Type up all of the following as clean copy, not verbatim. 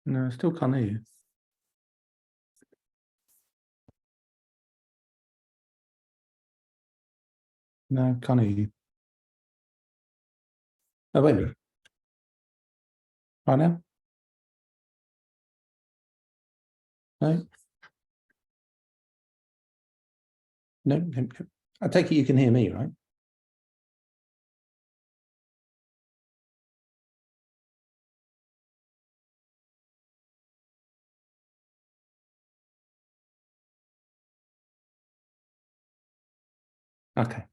No, I still can't hear you. No, can't hear you. Oh, wait a minute. Right now? No? No? I take it you can hear me, right? Okay.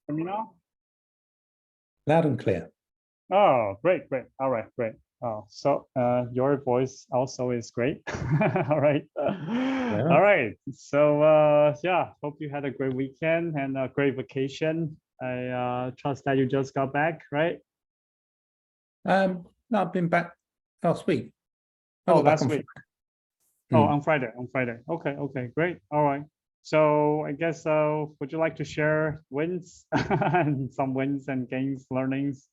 Hear me now? Loud and clear. Oh, great, great. All right, great. Oh, so your voice also is great. All right. All right. So yeah, hope you had a great weekend and a great vacation. I trust that you just got back, right? No, I've been back last week. Oh, last week. Oh, Hmm. on Friday. On Friday. Okay, okay, great. All right. So I guess would you like to share wins and some wins and gains, learnings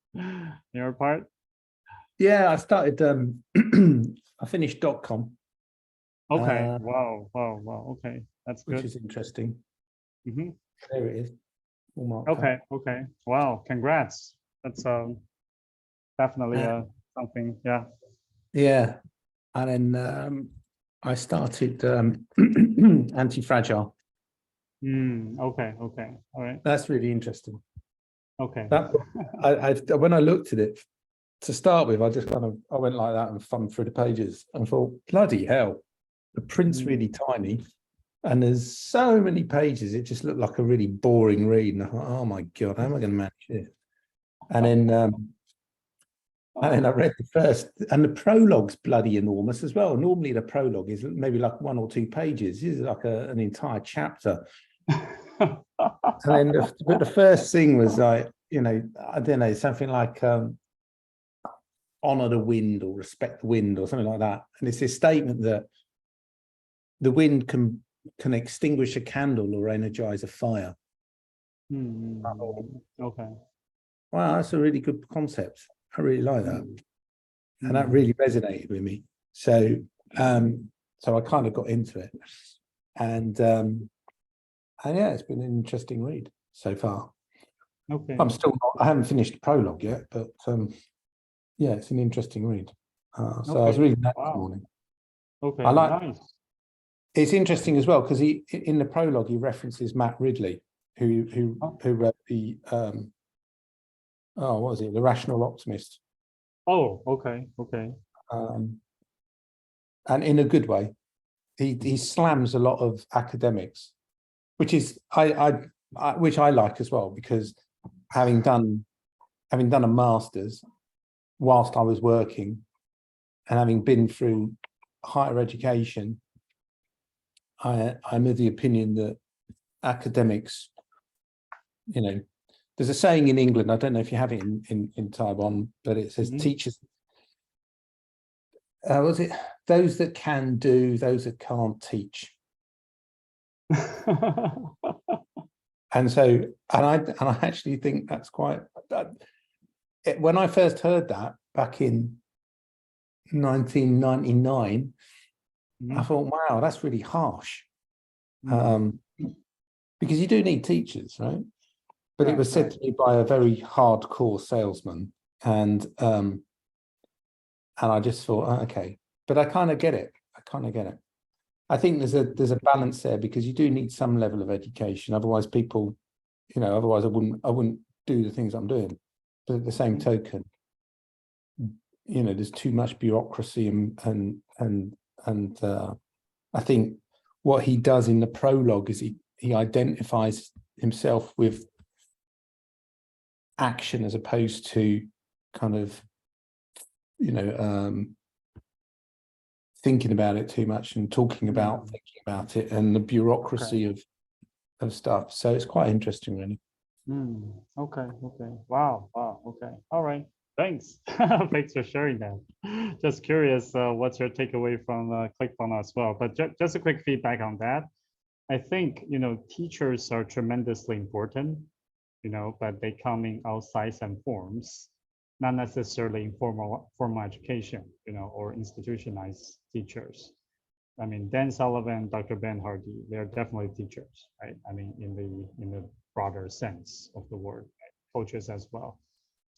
your part? Yeah, I started I finished .com. Okay. Wow, wow, wow. Okay, that's which good. is interesting. Mm-hmm. There it is. All marked Okay, up. okay. Wow, congrats. That's definitely something. Yeah. Yeah. And then I started Anti-Fragile. Okay, okay. All right. That's really interesting. Okay. That when I looked at it to start with, I just I went like that and thumbed through the pages and thought, bloody hell, the print's really tiny and there's so many pages. It just looked like a really boring read. And I thought, oh my God, how am I going to manage this? And then I read the first, and the prologue's bloody enormous as well. Normally the prologue is maybe like 1 or 2 pages. This is like an entire chapter. And then but the first thing was like, I don't know, something like honor the wind or respect the wind or something like that. And it's this statement that the wind can extinguish a candle or energize a fire. Okay. Wow, that's a really good concept. I really like that. And that really resonated with me. So so I kind of got into it. And yeah, it's been an interesting read so far. Okay. I haven't finished the prologue yet, but yeah, it's an interesting read. So I was Okay. reading that this Wow. morning. Okay. I like. Nice. It's interesting as well because in the prologue he references Matt Ridley, who wrote the what was it, The Rational Optimist. Oh, okay, okay. And in a good way, he slams a lot of academics, which is which I like as well, because having done a master's whilst I was working and having been through higher education, I'm of the opinion that academics, there's a saying in England, I don't know if you have it in Taiwan, but it says teachers, was it those that can do, those that can't teach? And I actually think that's quite, when I first heard that back in 1999, I thought, wow, that's really harsh. Because you do need teachers, right? But it was said to me by a very hardcore salesman, and I just thought, oh, okay, but I kind of get it. I think there's a balance there, because you do need some level of education. Otherwise, people, otherwise I wouldn't do the things I'm doing. But at the same token, there's too much bureaucracy and I think what he does in the prologue is he identifies himself with action as opposed to kind of, thinking about it too much and talking about thinking about it and the bureaucracy of stuff. So it's quite interesting, really. Okay. Wow. Okay. All right. Thanks. Thanks for sharing that. Just curious, what's your takeaway from ClickFunnels as well? But just a quick feedback on that. I think, teachers are tremendously important, but they come in all sizes and forms, not necessarily formal education, or institutionalized teachers. I mean, Dan Sullivan, Dr. Ben Hardy, they're definitely teachers, right? I mean, in the broader sense of the word, right? Coaches as well.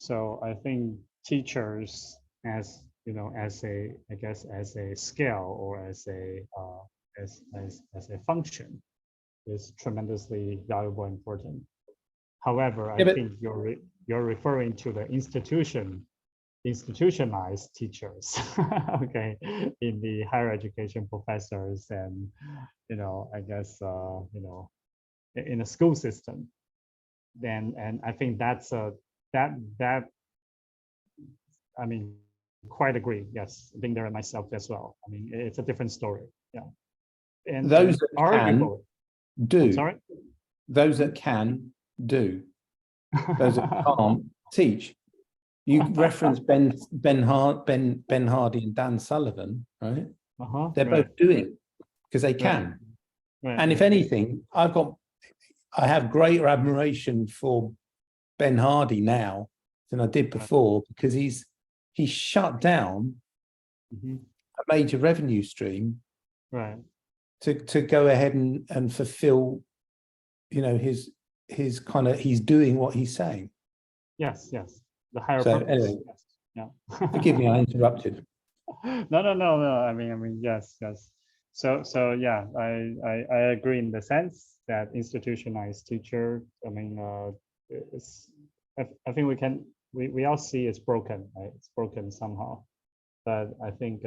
So I think teachers as a, I guess, as a scale or as a function is tremendously valuable and important. However, I think you're referring to the institutionalized teachers, okay, in the higher education professors and, I guess, in a school system. Then, and I think that's I mean, quite agree. Yes, I've been there myself as well. I mean, it's a different story. Yeah. And those that can do. I'm sorry? Those that can do. Those that can't teach. You reference Ben Hardy and Dan Sullivan, right? They're both doing because they can. And if anything, I have greater admiration for Ben Hardy now than I did before, because he's shut down a major revenue stream, to go ahead and fulfill, his kind of, he's doing what he's saying. Yes. The higher purpose. Anyway, yes. Yeah. Forgive me, I interrupted. No. I mean, yes. So yeah, I agree in the sense that institutionalized teacher, I mean, I think we all see it's broken, right? It's broken somehow. But I think,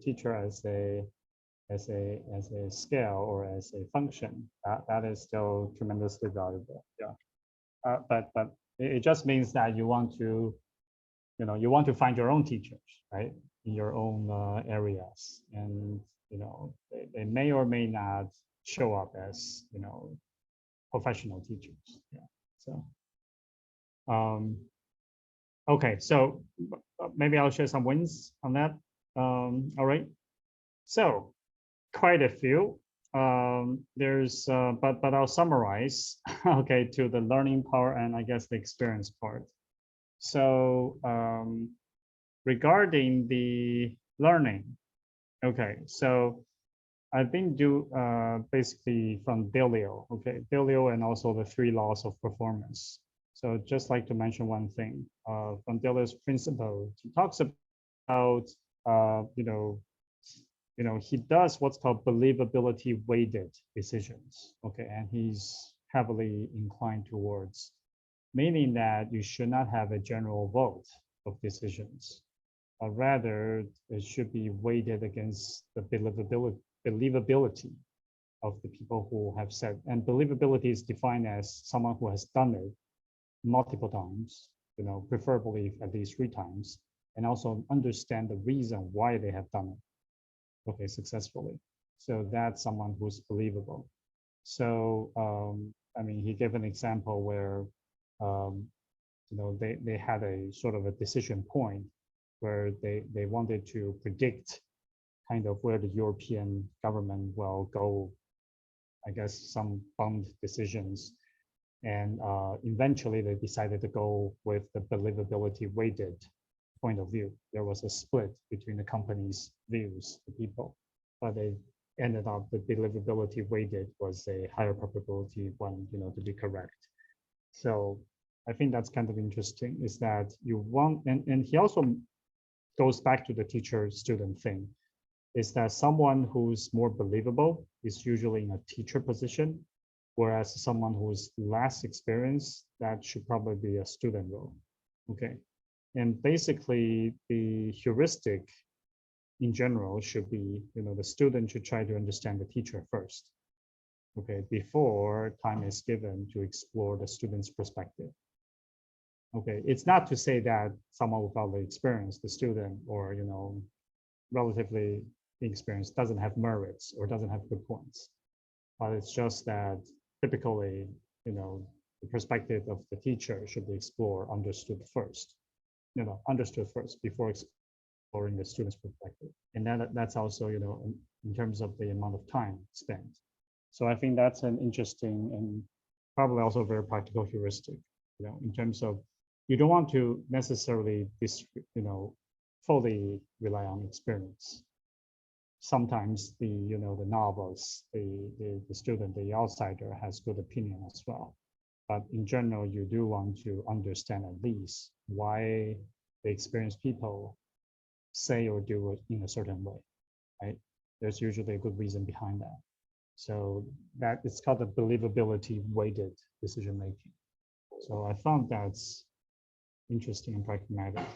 teacher as a scale or as a function, that is still tremendously valuable. Yeah. But it just means that you want to find your own teachers, right, in your own areas, and they may or may not show up as professional teachers. Yeah. So okay, so maybe I'll share some wins on that. All right, so quite a few. There's but I'll summarize, okay, to the learning part and I guess the experience part. So regarding the learning, okay, so I've been basically from Delio, okay, Delio, and also the 3 laws of performance. So just like to mention one thing from Delio's principle. He talks about he does what's called believability weighted decisions, okay, and he's heavily inclined towards, meaning that you should not have a general vote of decisions, but rather it should be weighted against the believability of the people who have said, and believability is defined as someone who has done it multiple times, preferably at least 3 times, and also understand the reason why they have done it, okay, successfully. So that's someone who's believable. So I mean, he gave an example where they had a sort of a decision point where they wanted to predict kind of where the European government will go, I guess, some bond decisions. And eventually they decided to go with the believability weighted point of view. There was a split between the company's views, the people, but they ended up the believability weighted was a higher probability one, to be correct. So I think that's kind of interesting, is that you want, and he also goes back to the teacher-student thing, is that someone who's more believable is usually in a teacher position, whereas someone who's less experienced, that should probably be a student role, okay? And basically the heuristic in general should be, the student should try to understand the teacher first. okay, before time is given to explore the student's perspective. Okay, it's not to say that someone without the experience, the student, or relatively inexperienced, doesn't have merits or doesn't have good points, but it's just that typically, the perspective of the teacher should be explored, understood first, before exploring the student's perspective, and that's also, in terms of the amount of time spent. So I think that's an interesting and probably also very practical heuristic, in terms of you don't want to necessarily, fully rely on experience. Sometimes the novice, the student, the outsider has good opinion as well. But in general, you do want to understand at least why the experienced people say or do it in a certain way, right? There's usually a good reason behind that. So that it's called the believability weighted decision making. So I found that's interesting and pragmatic.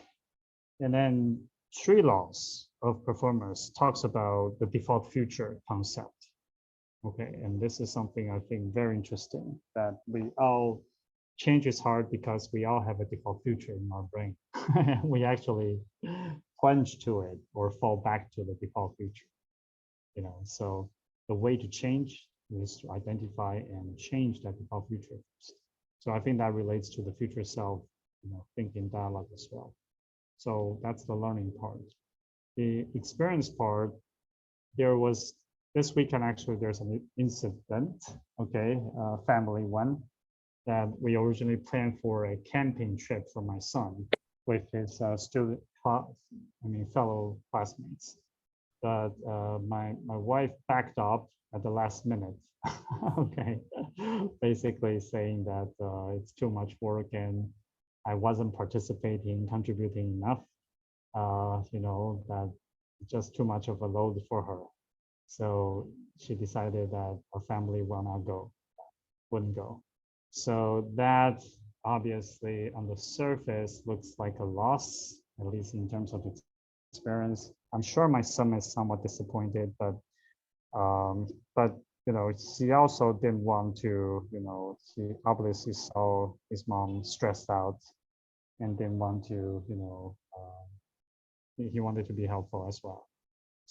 And then Three Laws of Performance talks about the default future concept. Okay, and this is something I think very interesting, that change is hard because we all have a default future in our brain. We actually plunge to it or fall back to the default future. So the way to change is to identify and change that default future first. So I think that relates to the future self, thinking dialogue as well. So that's the learning part. The experience part, this weekend, actually, there's an incident, okay, family one, that we originally planned for a camping trip for my son with his fellow classmates. But my wife backed up at the last minute, okay, basically saying that it's too much work and I wasn't participating, contributing enough, that just too much of a load for her. So she decided that our family wouldn't go. So that obviously on the surface looks like a loss, at least in terms of experience. I'm sure my son is somewhat disappointed, but she also didn't want to, she obviously saw his mom stressed out and didn't want to, he wanted to be helpful as well.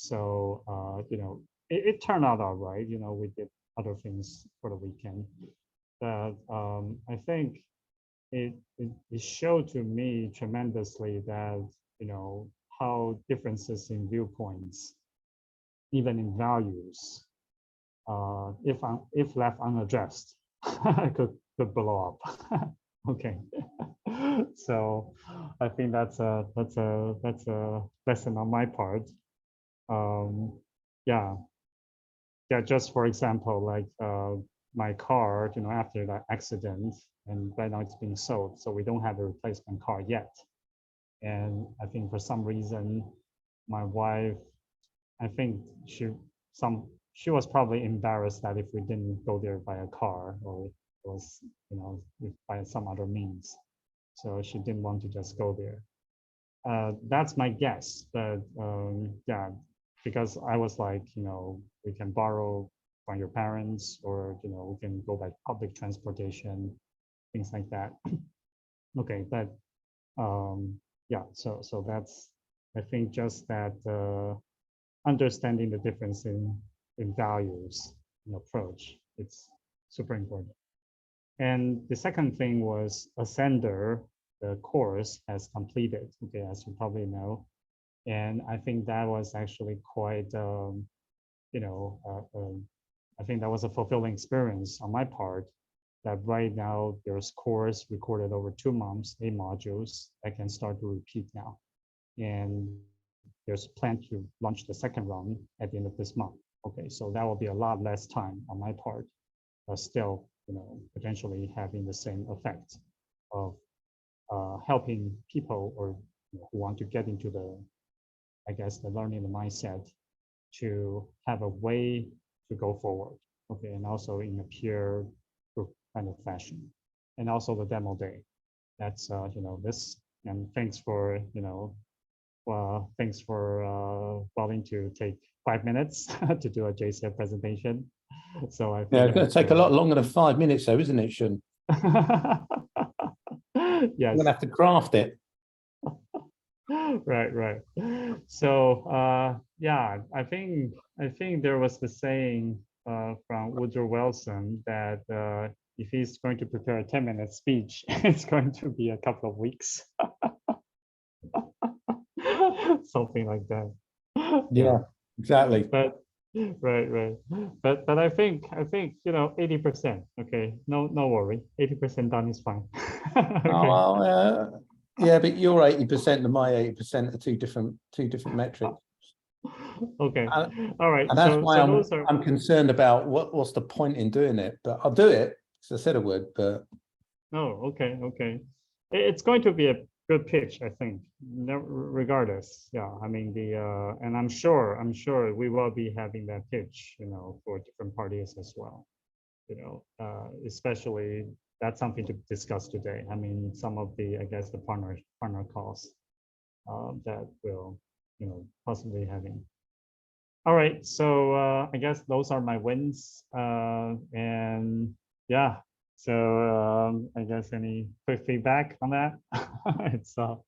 So, it turned out all right. We did other things for the weekend. But I think it showed to me tremendously that, how differences in viewpoints, even in values, if left unaddressed, could blow up. Okay. So I think that's a lesson on my part. Yeah, just for example, like my car, after that accident, and right now it's being sold, so we don't have a replacement car yet. And I think for some reason, my wife, I think she was probably embarrassed that if we didn't go there by a car, or it was, by some other means. So she didn't want to just go there. That's my guess, but yeah, because I was like, we can borrow from your parents, or we can go by public transportation, things like that. Okay, but yeah, so that's, I think, just that understanding the difference in values and approach, it's super important. And the second thing was Ascender, the course has completed, okay, as you probably know. And I think that was actually quite, I think that was a fulfilling experience on my part, that right now there's course recorded over 2 months, 8 modules that can start to repeat now. And there's a plan to launch the second round at the end of this month. Okay, so that will be a lot less time on my part, but still, potentially having the same effect of helping people, or who want to get into the, I guess, the learning, the mindset, to have a way to go forward. Okay, and also in a peer group kind of fashion, and also the demo day. That's this. And thanks for thanks for willing to take 5 minutes to do a JCF presentation. So I think Yeah, it's going to take a lot longer than 5 minutes, though, isn't it, Shun? Yes. You're going to have to craft it. Right. So yeah, I think there was the saying from Woodrow Wilson that if he's going to prepare a 10-minute speech, it's going to be a couple of weeks. Something like that. Yeah, exactly. But right. But I think 80%. Okay, no worry. 80% done is fine. Okay. Oh, well, yeah, but your 80% and my 80% are two different metrics. Okay. And, All right. and that's So why those are. I'm concerned about what's the point in doing it. But I'll do it because I said I would. But Oh, okay. It's going to be a good pitch, I think. Regardless, yeah. I mean and I'm sure we will be having that pitch, for different parties as well. Especially that's something to discuss today. I mean, some of the, I guess, the partner costs that will, possibly having. All right, so I guess those are my wins, and yeah. So I guess any quick feedback on that? It's the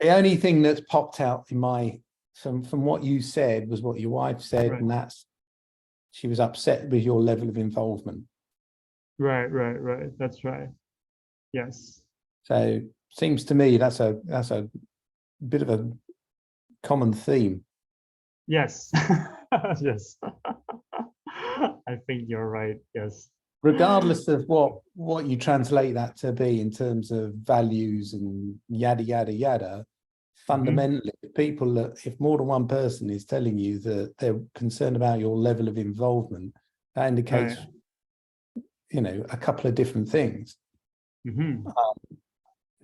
only thing that's popped out in my from what you said was what your wife said, Right. and that's she was upset with your level of involvement. Right. That's right. Yes. So seems to me that's a bit of a common theme. Yes. Yes. I think you're right. Yes. Regardless of what you translate that to be in terms of values and yada yada yada, fundamentally, if more than one person is telling you that they're concerned about your level of involvement, that indicates, Right. a couple of different things. Mm-hmm.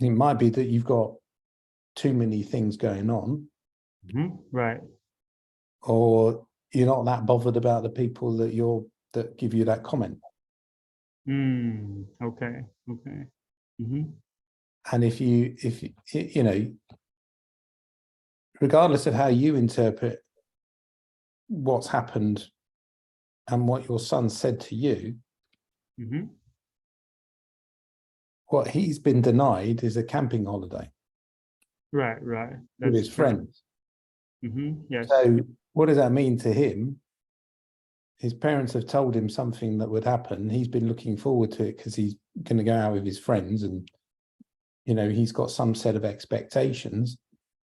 It might be that you've got too many things going on, Mm-hmm. Right. or you're not that bothered about the people that give you that comment. Okay. Mm-hmm. And if you regardless of how you interpret what's happened and what your son said to you, Mm-hmm. what he's been denied is a camping holiday Right. with That's his true. friends. Mm-hmm. Yes. So what does that mean to him? His parents have told him something that would happen. He's been looking forward to it because he's going to go out with his friends, and he's got some set of expectations,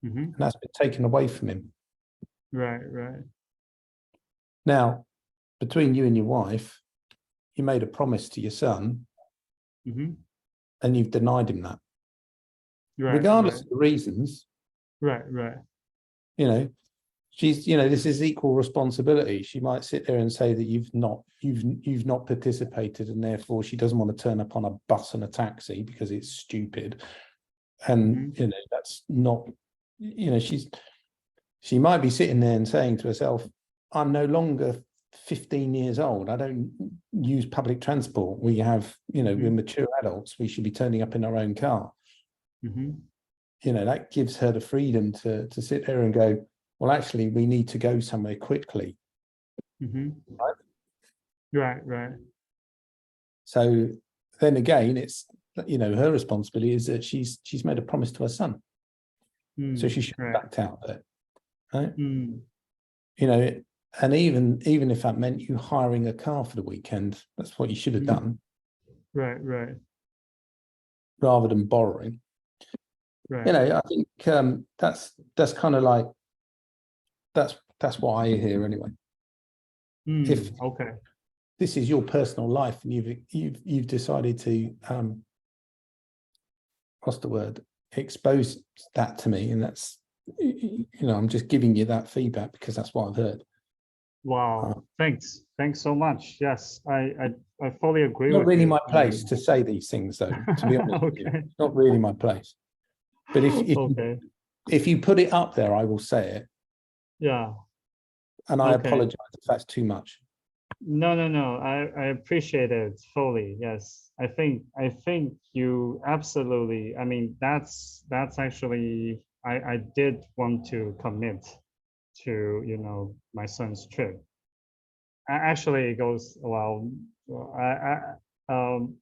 Mm-hmm. and that's been taken away from him. Right. Now, between you and your wife, you made a promise to your son, Mm-hmm. and you've denied him that. Right. Regardless of the reasons, Right. she's, this is equal responsibility. She might sit there and say that you've not participated, and therefore she doesn't want to turn up on a bus and a taxi because it's stupid. And that's not, she might be sitting there and saying to herself, I'm no longer 15 years old. I don't use public transport. We have, we're mature adults. We should be turning up in our own car. Mm-hmm. That gives her the freedom to sit there and go, well, actually, we need to go somewhere quickly. Mm-hmm. Right. So then again, it's, her responsibility is that she's made a promise to her son. So she should have backed out of it. Right? And even if that meant you hiring a car for the weekend, that's what you should have done. Right. Rather than borrowing. Right. I think that's kind of like that's what I hear anyway. If Okay. this is your personal life and you've decided to what's the word, expose that to me, and that's I'm just giving you that feedback because that's what I've heard. Wow. Thanks so much. Yes, I fully agree Not with really you. my place to say these things, though, to be honest with you. It's not really my place. But if you put it up there, I will say it. Yeah. And I apologize if that's too much. No. I appreciate it fully. Yes. I think you absolutely, I mean, that's actually, I did want to commit to, my son's trip. actually, it goes well.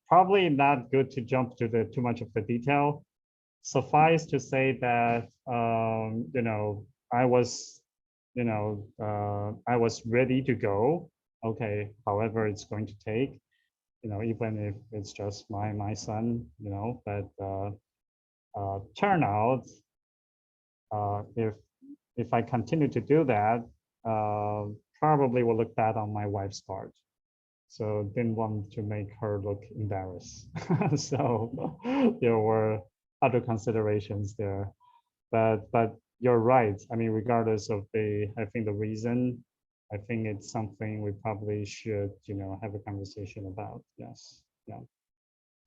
Probably not good to jump to the too much of the detail. Suffice to say that you know, I was, you know, I was ready to go. Okay, however it's going to take, you know, even if it's just my son, you know, but turn out if I continue to do that, probably will look bad on my wife's part. So didn't want to make her look embarrassed. So there were other considerations there, but you're right. I mean, regardless of I think the reason, I think it's something we probably should, you know, have a conversation about. Yes, yeah.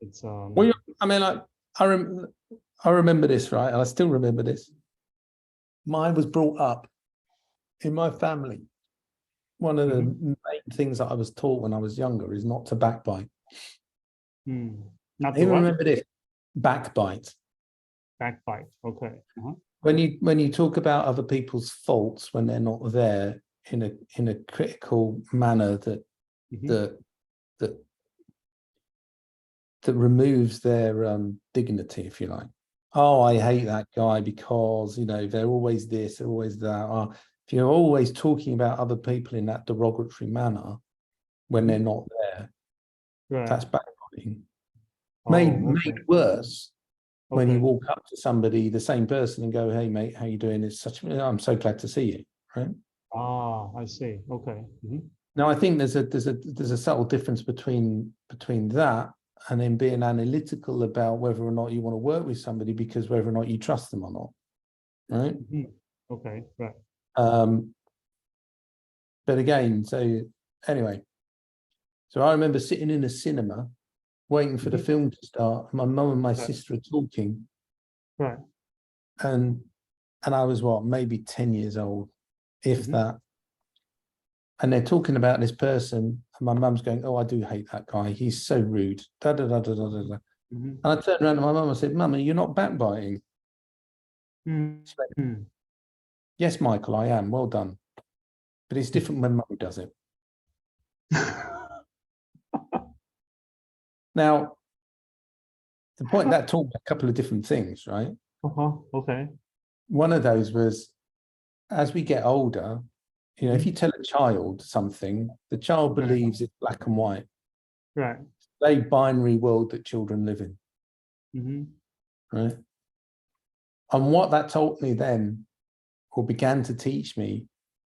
It's Well, I mean, I remember this, right? And I still remember this. Mine was brought up in my family. One of the main things that I was taught when I was younger is not to backbite. Not I to what? remember this, backbite. Backbite. Okay. When you talk about other people's faults when they're not there in a critical manner that that removes their dignity, if you like. Oh, I hate that guy because, you know, they're always this, they're always that. Oh, if you're always talking about other people in that derogatory manner when they're not there, that's backbiting. Made worse when you walk up to somebody, the same person, and go, "Hey, mate, how you doing? It's such. I'm so glad to see you." Right? Ah, I see. Okay. Now, I think there's a subtle difference between that and then being analytical about whether or not you want to work with somebody because whether or not you trust them or not, right? Okay, right. But again, so anyway, so I remember sitting in a cinema waiting for the film to start. My mum and my sister are talking, right? And I was what, maybe 10 years old, if that. And they're talking about this person, and my mum's going, "Oh, I do hate that guy. He's so rude." Da da da da da da. And I turned around to my mum and said, "Mum, you're not backbiting." She went, "Yes, Michael, I am. Well done. But it's different when Mum does it." Now, the point that taught me a couple of different things, right? Okay. One of those was, as we get older, you know, if you tell a child something, the child believes it's black and white. Right. It's a binary world that children live in. Right. And what that taught me then, or began to teach me,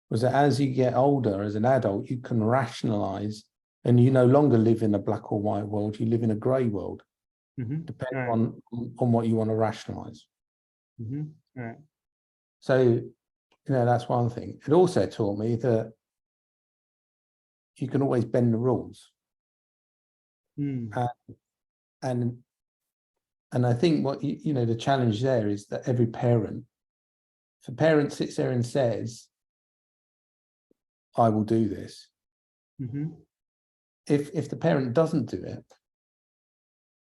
was that as you get older, as an adult, you can rationalize, and you no longer live in a black or white world, you live in a gray world, depending on what you want to rationalize. Right. So, you know, that's one thing. It also taught me that you can always bend the rules. And I think what, you know, the challenge there is that every parent, if a parent sits there and says, "I will do this," if the parent doesn't do it,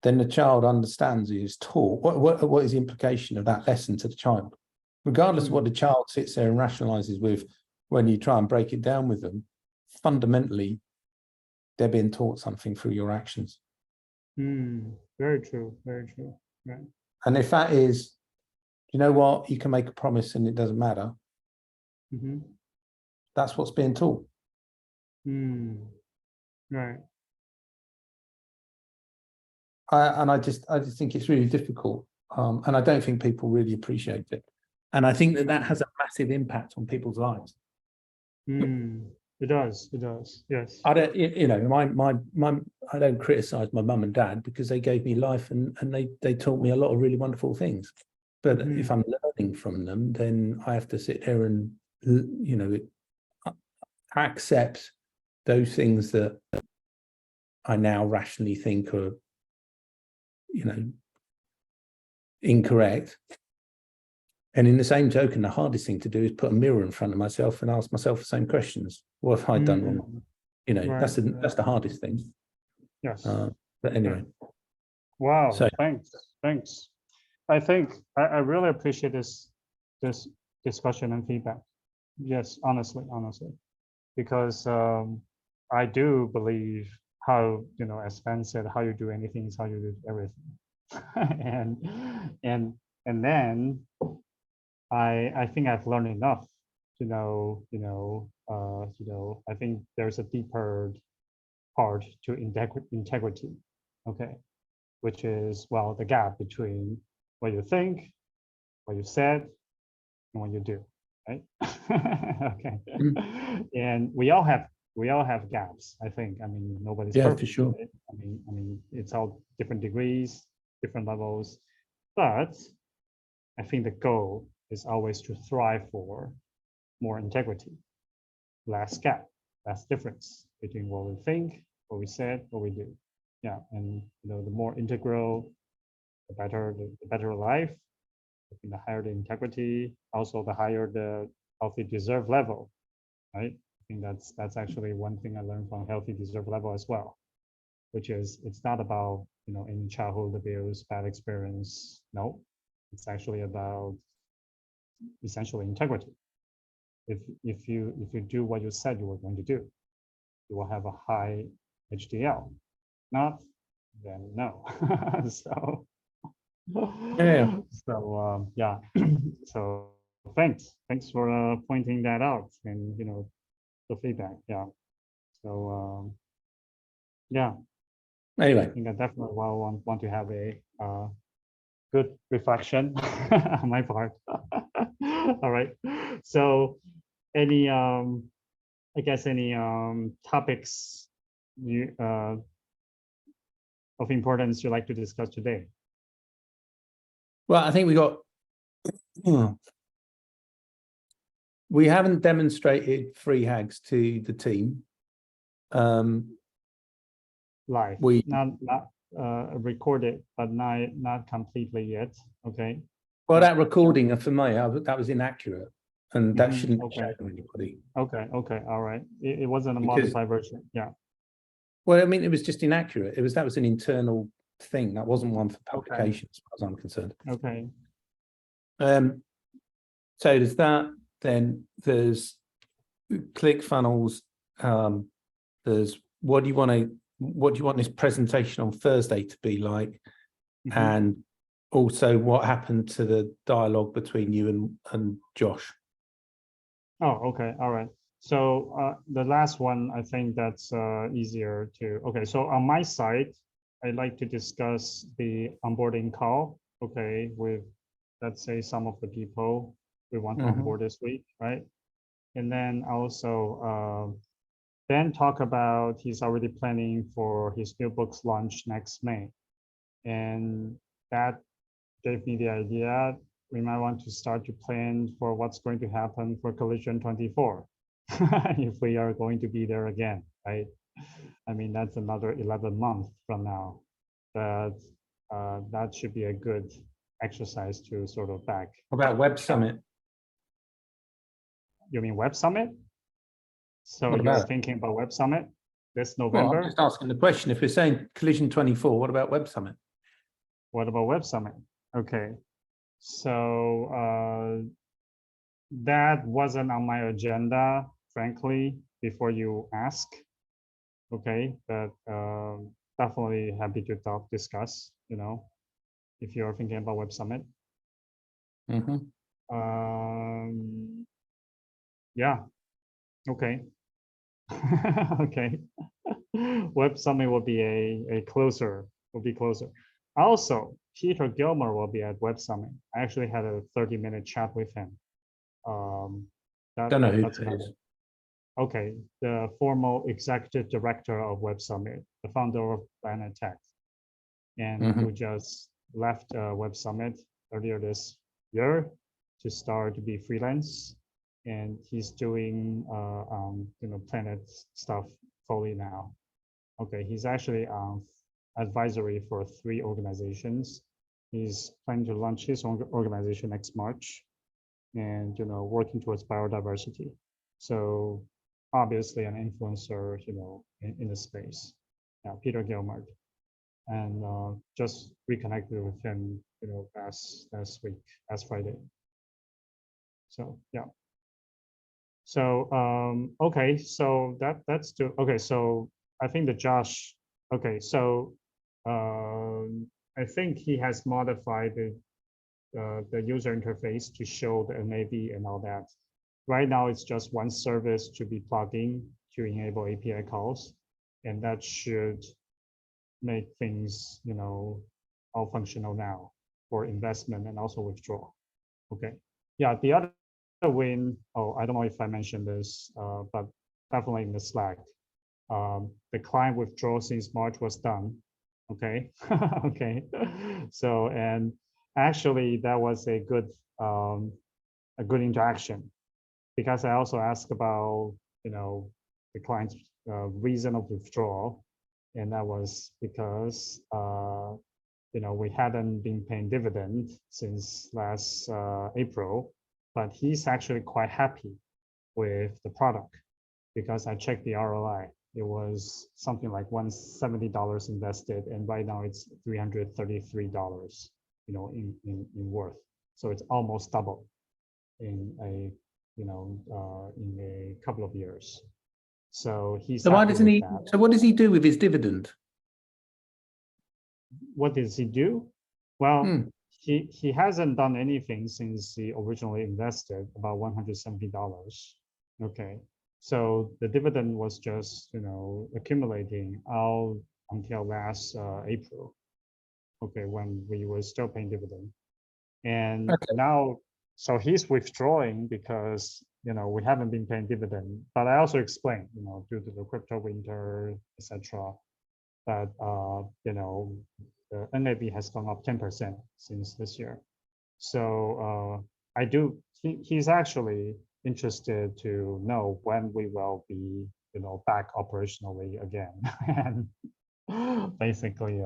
then the child understands, he is taught. What is the implication of that lesson to the child? Regardless of what the child sits there and rationalizes with, when you try and break it down with them, fundamentally, they're being taught something through your actions. Very true. Very true. Right. And if that is, you know what, you can make a promise and it doesn't matter. That's what's being taught. Right. I just think it's really difficult, and I don't think people really appreciate it. And I think that has a massive impact on people's lives. It does. It does. Yes. I don't, you know, I don't criticize my mum and dad because they gave me life and they taught me a lot of really wonderful things. But if I'm learning from them, then I have to sit there and, you know, accept those things that I now rationally think are, you know, incorrect. And in the same token, the hardest thing to do is put a mirror in front of myself and ask myself the same questions. What have I done wrong? You know, that's the hardest thing. Yes. But anyway. Wow. So, thanks. I think I really appreciate this discussion and feedback. Yes, honestly, because I do believe how, as Ben said, how you do anything is how you do everything. and then I think I've learned enough to know, I think there's a deeper part to integrity, okay, which is, well, the gap between what you think, what you said, and what you do, right? Okay. And we all have gaps, I think. I mean, nobody's Yeah, perfect. for sure. Right? I mean, it's all different degrees, different levels, but I think the goal is always to thrive for more integrity, less gap, less difference between what we think, what we said, what we do. Yeah, and the more integral, the better life. I think the higher the integrity, also the higher the healthy deserve level, right? I think that's actually one thing I learned from healthy deserve level as well, which is it's not about any childhood abuse, bad experience. No, it's actually about essentially integrity. If you do what you said you were going to do, you will have a high HDL. Not, then no. So Yeah. yeah. So thanks for pointing that out and the feedback. Yeah. So yeah, I Anyway, think I definitely want to have a good reflection on my part. All right. So any I guess any topics you of importance you'd like to discuss today? well, I think we haven't demonstrated free hags to the team. Live, We not recorded, but not completely yet. Okay. well, that recording for me, that was inaccurate, and that shouldn't be Okay. shown to anybody. Okay. All right. It wasn't a Because- modified version. Yeah. Well, I mean, it was just inaccurate. That was an internal thing. That wasn't one for publication, as far as I'm concerned. Okay. So there's that. Then there's ClickFunnels. There's what do you want this presentation on Thursday to be like, and also what happened to the dialogue between you and Josh. Oh, okay. All right. So the last one, I think that's easier to. Okay. So on my side, I'd like to discuss the onboarding call. Okay, with let's say some of the people we want to onboard this week, right? And then also Ben talk about he's already planning for his new book's launch next May, and that gave me the idea we might want to start to plan for what's going to happen for Collision 24 if we are going to be there again, right? I mean, that's another 11 months from now, but that should be a good exercise to sort of back. What about Web Summit? You mean Web Summit? So What you're about it? thinking about Web Summit this Well, November? I'm just asking the question. If we're saying Collision 24, what about Web Summit? What about Web Summit? Okay, so that wasn't on my agenda, frankly, before you ask. Okay, but definitely happy to discuss, if you're thinking about Web Summit. Yeah, okay. Okay. Web Summit will be closer. Also, Peter Gilmer will be at Web Summit. I actually had a 30-minute chat with him. Don't know who That's that is. Okay, the formal executive director of Web Summit, the founder of Planet Tech, and who just left Web Summit earlier this year to start to be freelance, and he's doing Planet stuff fully now. Okay, he's actually advisory for 3 organizations. He's planning to launch his own organization next March, and working towards biodiversity. So obviously an influencer, in the space. Yeah, Peter Gilmard, and just reconnected with him, last week, last Friday. So yeah. So okay, so that's to okay. So I think the Josh. Okay, so I think he has modified the user interface to show the NAV and all that. Right now, it's just one service to be plugged in to enable API calls, and that should make things, all functional now for investment and also withdrawal. Okay. Yeah, the other win, oh, I don't know if I mentioned this, but definitely in the Slack. The client withdrawal since March was done. Okay. Okay. So, and actually that was a good interaction, because I also asked about, the client's reason of withdrawal. And that was because, we hadn't been paying dividend since last April, but he's actually quite happy with the product, because I checked the ROI. It was something like $170 invested, and right now it's $333, in worth. So it's almost double in a, in a couple of years. So he's So why happy doesn't with he? that. So what does he do with his dividend? What does he do? Well, Hmm. he hasn't done anything since he originally invested about $170. Okay, so the dividend was just accumulating out until last April. Okay, when we were still paying dividend, and Okay. now so he's withdrawing because we haven't been paying dividend. But I also explained due to the crypto winter, etc., that the NAV has gone up 10% since this year. So he's actually interested to know when we will be, back operationally again. And basically,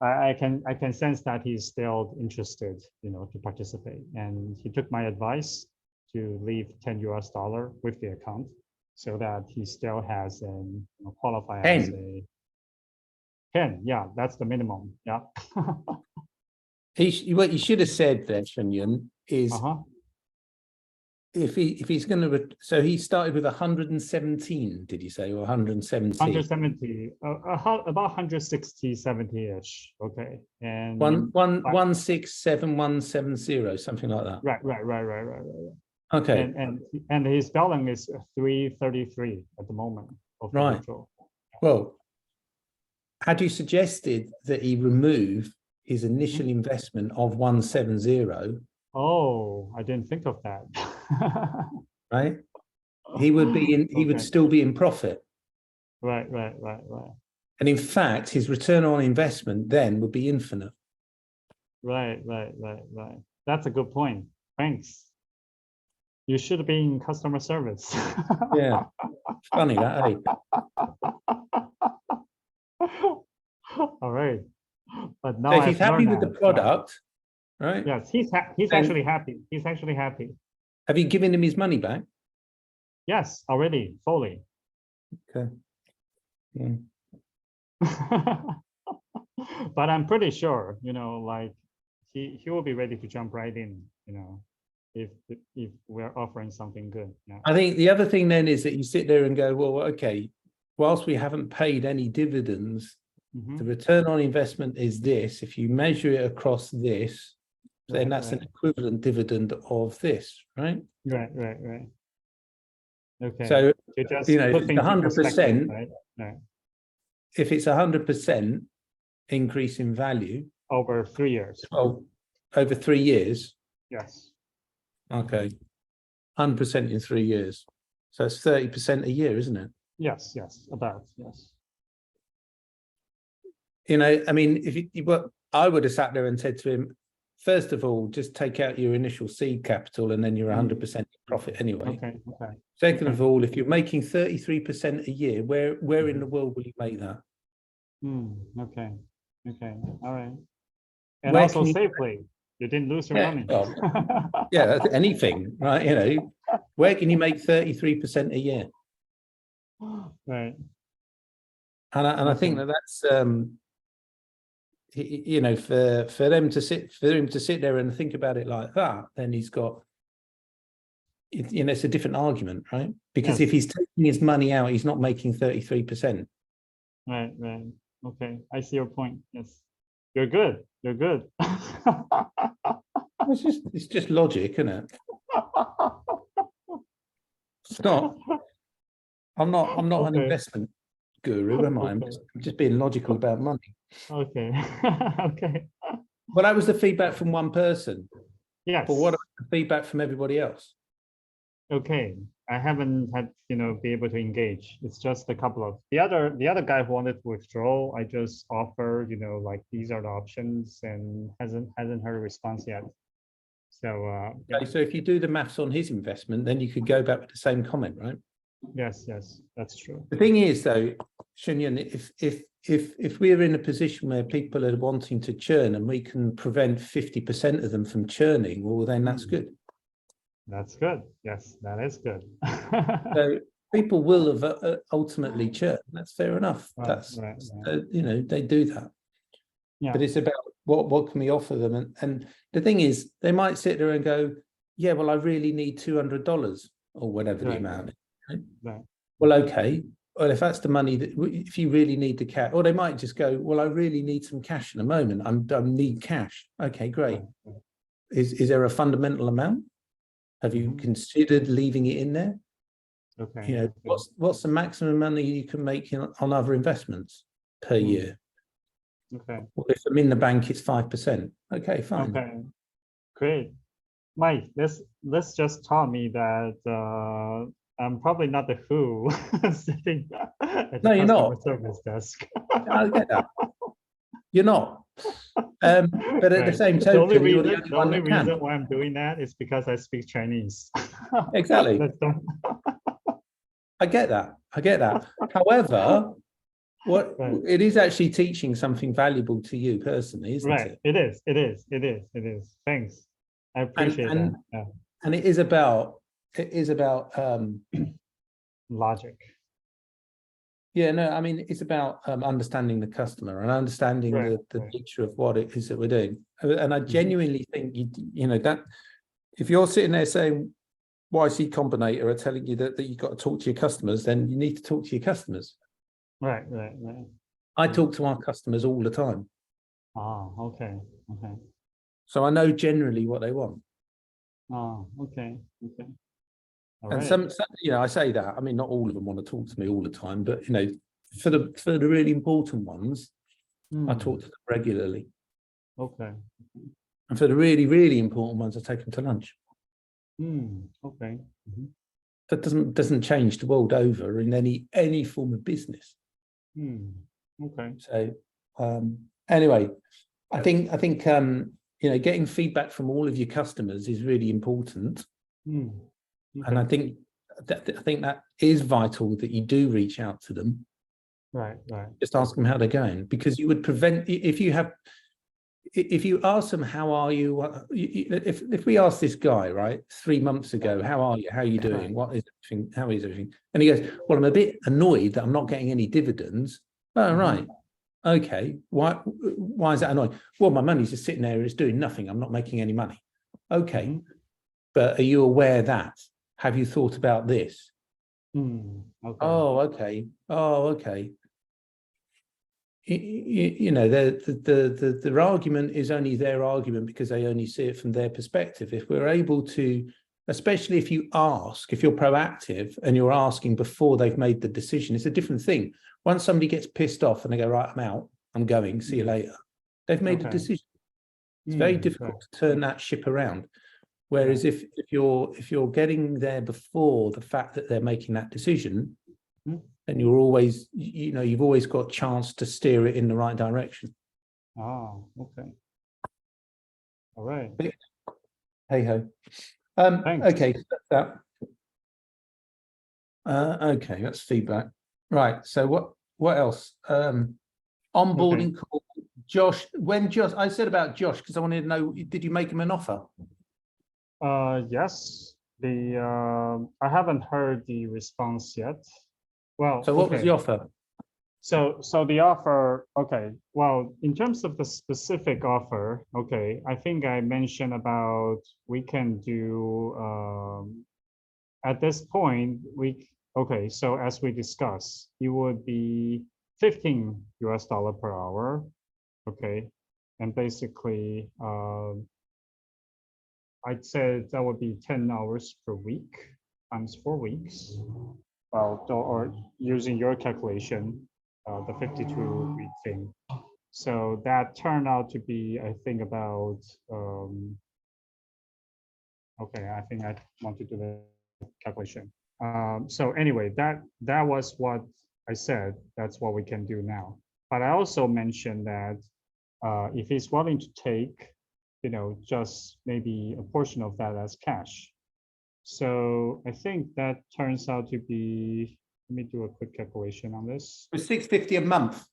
I can sense that he's still interested, to participate. And he took my advice to leave $10 with the account, so that he still has an qualify as 10. a 10. Yeah, that's the minimum. Yeah. What you should have said there, Shunyun, is Uh-huh. if he's going to, so he started with 117, did you say, or 170? 170, about 160, 70-ish. Okay. And 167,170, something like that. right. Okay. And his balance is 333 at the moment of the Right. withdrawal. Well, had you suggested that he remove his initial investment of 170? Oh, I didn't think of that. Right? He would be in. He would Okay. still be in profit. Right. And in fact, his return on investment then would be infinite. Right. That's a good point. Thanks. You should be in customer service. Yeah. Funny that, eh? All right. But now So if he's happy with the that, product, right? yes, he's actually happy. He's actually happy. Have you given him his money back? Yes, already, fully. Okay. Yeah. But I'm pretty sure, like he will be ready to jump right in, if we're offering something good. Yeah. I think the other thing then is that you sit there and go, well, okay, whilst we haven't paid any dividends, the return on investment is this. If you measure it across this, then that's an equivalent dividend of this, right? Right. Okay. So, just if it's 100%, right? if it's 100% increase in value Over 3 years. Oh, over 3 years. Yes. Okay. 100% in 3 years. So it's 30% a year, isn't it? Yes, about, yes. I mean, I would have sat there and said to him, first of all, just take out your initial seed capital and then you're 100% profit anyway. Okay. Second of all, if you're making 33% a year, where in the world will you make that? Okay. All right. And Where also safely. You didn't lose your money. Well, yeah, that's anything, right? Where can you make 33% a year? Right. And I think that's for him to sit there and think about it like that, then he's got it's a different argument, right? Because Yes. if he's taking his money out, he's not making 33%. Right, right. Okay, I see your point. Yes, you're good. You're good. It's just logic, isn't it? It's not. I'm not an Okay. investment guru, am I? I'm just being logical about money. Okay. Okay. Well, that was the feedback from one person. Yes. But what about the feedback from everybody else? Okay. I haven't had, be able to engage. It's just a couple of the other guy who wanted to withdraw. I just offer, like these are the options, and hasn't heard a response yet. So yeah. Okay, so if you do the maths on his investment, then you could go back with the same comment, right? Yes, that's true. The thing is, though, Shunyun, if we're in a position where people are wanting to churn and we can prevent 50% of them from churning, well, then that's good. That's good. Yes, that is good. So people will have ultimately churn. That's fair enough. Right, That's right. they do that. Yeah. But it's about what can we offer them, and the thing is, they might sit there and go, yeah, well, I really need $200 or whatever the amount is. Right? Right. Well, okay. Well, if that's the money that if you really need the cash, or they might just go, well, I really need some cash in a moment. I need cash. Okay, great. Right. Is there a fundamental amount? Have you considered leaving it in there? Okay. What's the maximum money you can make on other investments per year? Okay. Well, if I'm in the bank, it's 5%. Okay, fine. Okay. Great. Mike, this just taught me that I'm probably not the who sitting at No, the you're customer not. service desk. I get that. You're not. But at the same The token, only you're the reason, only one that can. why I'm doing that is because I speak Chinese. Exactly. I get that. However, it is actually teaching something valuable to you personally, isn't it? It is. Thanks. I appreciate that. Yeah. And it is about Logic. Yeah, no, I mean, it's about understanding the customer and understanding the nature of what it is that we're doing. And I genuinely think, that if you're sitting there saying YC Combinator are telling you that you've got to talk to your customers, then you need to talk to your customers. Right. I talk to our customers all the time. Oh, okay. So I know generally what they want. Oh, okay. All And right. some, I say that, I mean, not all of them want to talk to me all the time, but, for the really important ones, I talk to them regularly. Okay. And for the really, really important ones, I take them to lunch. Okay. That doesn't change the world over in any form of business. Okay. So anyway, I think getting feedback from all of your customers is really important. Okay. And I think that is vital that you do reach out to them. Right. Just ask them how they're going, because you would prevent if you ask them, how are you? If we asked this guy, right, 3 months ago, how are you? How are you doing? What is everything? How is everything? And he goes, well, I'm a bit annoyed that I'm not getting any dividends. Oh, right. Okay. Why is that annoying? Well, my money's just sitting there. It's doing nothing. I'm not making any money. Okay. But are you aware that? Have you thought about this? Okay. Oh, okay. Their argument is only their argument because they only see it from their perspective. If we're able to, especially if you're proactive and you're asking before they've made the decision, it's a different thing. Once somebody gets pissed off and they go, right, I'm out, I'm going, see you later. They've made a decision. It's very difficult to turn that ship around. Whereas if you're getting there before the fact that they're making that decision, and you're always, you've always got a chance to steer it in the right direction. Oh, okay. All right. Hey ho. Okay, that. Okay, that's feedback. Right. So what else? Onboarding call. Josh. I said about Josh because I wanted to know, did you make him an offer? Yes. I haven't heard the response yet. Well, so what was the offer? So the offer, okay. Well, in terms of the specific offer, okay, I think I mentioned about we can do at this point, okay, so as we discussed, it would be $15 per hour, okay, and basically, I'd say that would be 10 hours per week times 4 weeks. Well, or using your calculation, the 52-week thing. So that turned out to be, I think, about, okay, I think I want to do the calculation. So anyway, that was what I said. That's what we can do now. But I also mentioned that if he's willing to take, just maybe a portion of that as cash. So I think that turns out to be, let me do a quick calculation on this. It's $650 a month.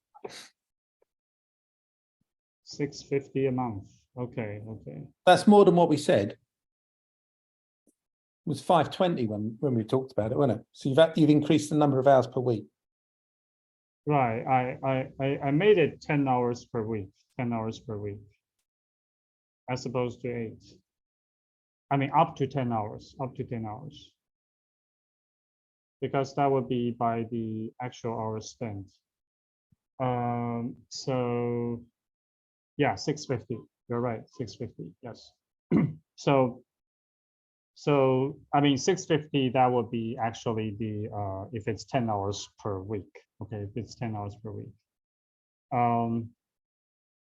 $650 a month. Okay, okay. That's more than what we said. It was 520 when we talked about it, wasn't it? So you've increased the number of hours per week. Right. I made it 10 hours per week, 10 hours per week, as opposed to 8. I mean, up to 10 hours, up to 10 hours. Because that would be by the actual hours spent. So yeah, 650. You're right, 650. Yes. So I mean, 650. That would be actually the if it's 10 hours per week. Okay, if it's 10 hours per week.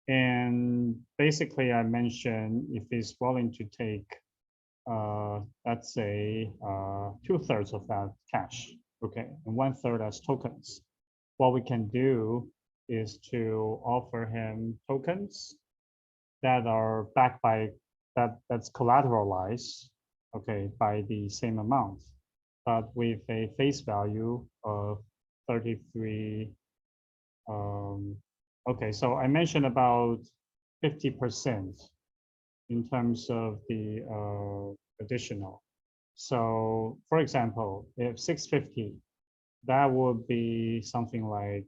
And basically, I mentioned if he's willing to take, let's say, 2/3 of that cash, okay, and 1/3 as tokens. What we can do is to offer him tokens that are backed by that's collateralized, okay, by the same amount, but with a face value of 33. Okay, so I mentioned about 50% in terms of the additional. So for example, if 650, that would be something like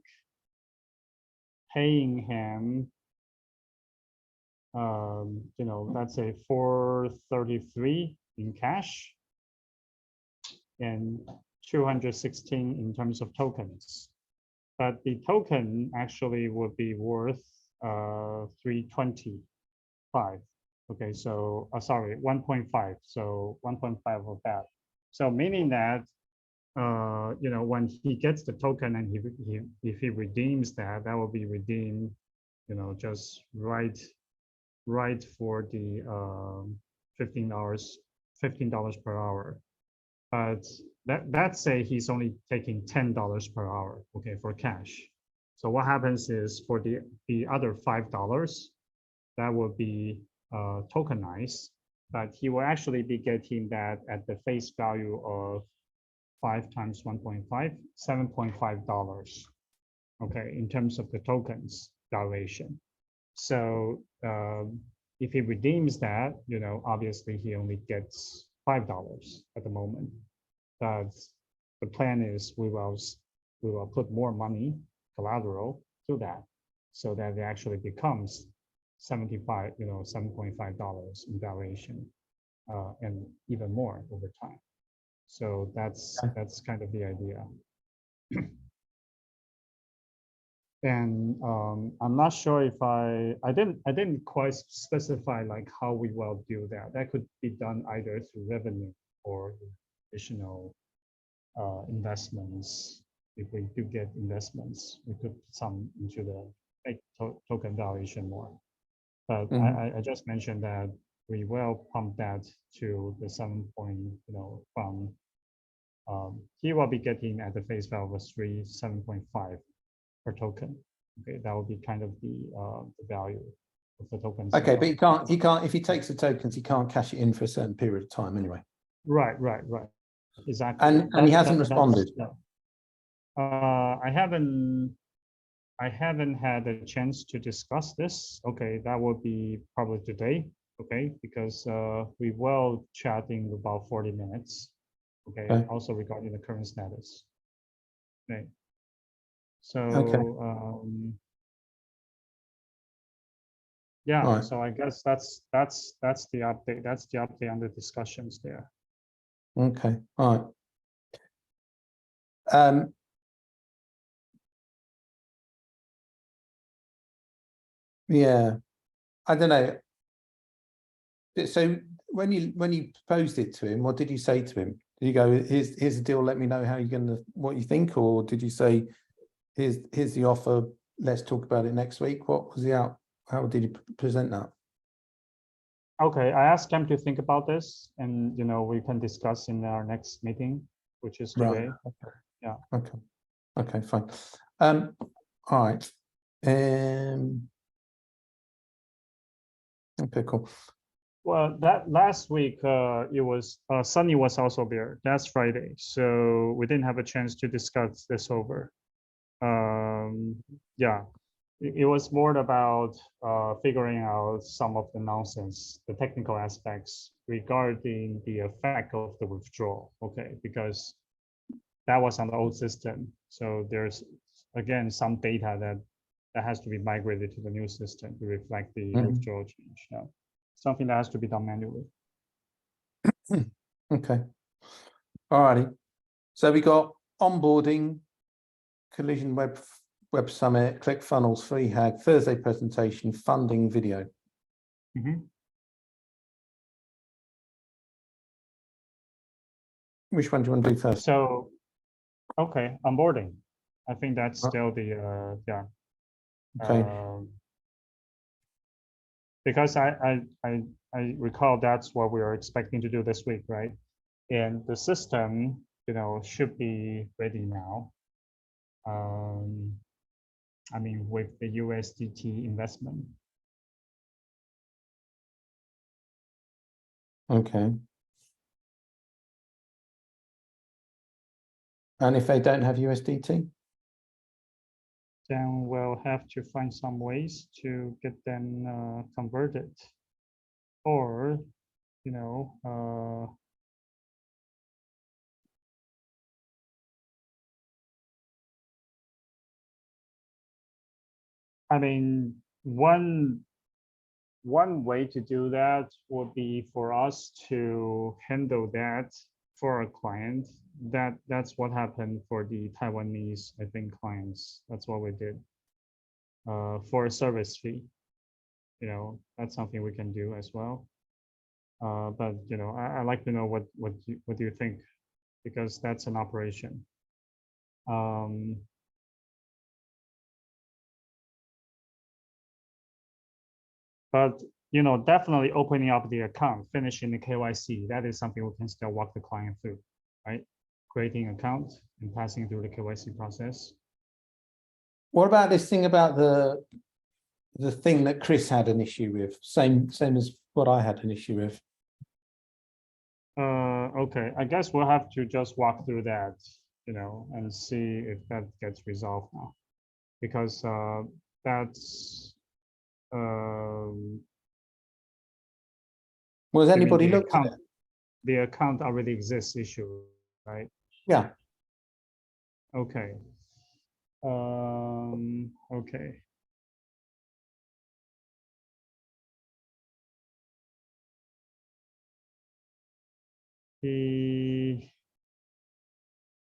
paying him, let's say 433 in cash and 216 in terms of tokens. But the token actually would be worth 325. Okay, so sorry, 1.5. So 1.5 of that. So meaning that when he gets the token and if he redeems that will be redeemed, just right for the $15 per hour. But let's say he's only taking $10 per hour, okay, for cash. So what happens is for the other $5, that will be tokenized, but he will actually be getting that at the face value of 5 times 1.5, $7.5, okay, in terms of the tokens valuation. So if he redeems that, obviously he only gets $5 at the moment. But the plan is we will put more money, collateral, to that, so that it actually becomes $7.5 in valuation, and even more over time. So that's kind of the idea. And I'm not sure if I didn't quite specify like how we will do that. That could be done either through revenue or additional investments. If we do get investments, we could put some into the token valuation more. But I just mentioned that we will pump that to the 7 point, from he will be getting at the face value of 7.5 per token. Okay, that will be kind of the value of the tokens. Okay, but he can't if he takes the tokens, he can't cash it in for a certain period of time anyway. Right. Exactly. And he hasn't responded. I haven't had a chance to discuss this. Okay, that will be probably today. Okay, because we will chat in about 40 minutes. Okay, also regarding the current status. Okay. So yeah, right. So I guess that's the update. That's the update on the discussions there. Okay. All right. Yeah, I don't know. So when you proposed it to him, what did you say to him? Did you go, here's the deal, let me know how you're gonna what you think, or did you say, here's the offer, let's talk about it next week? What was how did you present that? Okay, I asked him to think about this, and we can discuss in our next meeting, which is today. Right. Okay. Yeah. Okay. Okay, fine. All right. Okay, cool. Well, that last week, it was Sunny was also there. That's Friday, so we didn't have a chance to discuss this over. Yeah, it was more about figuring out some of the nonsense, the technical aspects regarding the effect of the withdrawal. Okay, because that was on the old system, so there's again some data that has to be migrated to the new system to reflect the withdrawal change. Yeah. Something that has to be done manually. Okay. All righty. So we got onboarding, Collision Web Summit, ClickFunnels, Free Hag, Thursday presentation, funding video. Which one do you want to do first? So, okay, onboarding. I think that's still the yeah. Okay. Because I recall that's what we are expecting to do this week, right? And the system, should be ready now. I mean, with the USDT investment. Okay. And if they don't have USDT? Then we'll have to find some ways to get them converted. Or, I mean, one way to do that would be for us to handle that for a client. That's what happened for the Taiwanese, I think, clients. That's what we did for a service fee. That's something we can do as well. But I like to know what do you think, because that's an operation. But definitely opening up the account, finishing the KYC, that is something we can still walk the client through, right? Creating an account and passing through the KYC process. What about this thing about the thing that Chris had an issue with? Same as what I had an issue with. Okay, I guess we'll have to just walk through that, and see if that gets resolved now, because that's Was anybody looked at it? The account already exists issue, right? Yeah. Okay. Okay.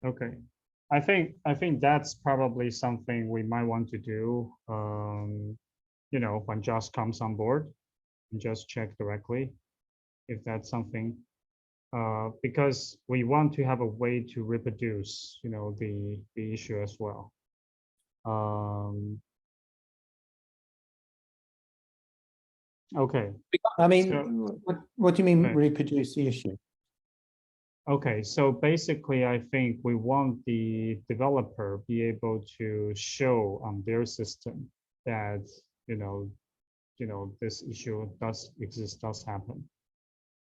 Okay. I think that's probably something we might want to do. When Josh comes on board, and just check directly if that's something. Because we want to have a way to reproduce, the issue as well. Okay. I mean, so, what do you mean okay. reproduce the issue? Okay, so basically, I think we want the developer be able to show on their system that this issue does exist, does happen,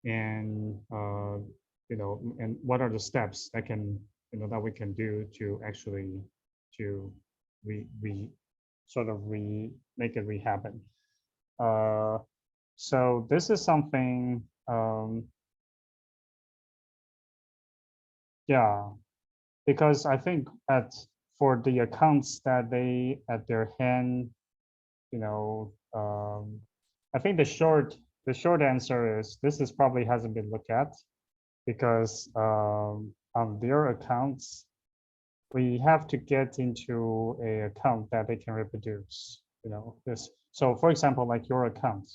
and and what are the steps that can that we can do to actually to make it happen. So this is something. Yeah, because I think for the accounts that they at their hand, I think the short answer is this is probably hasn't been looked at. because on their accounts, we have to get into a account that they can reproduce, you know, this. So for example, like your account,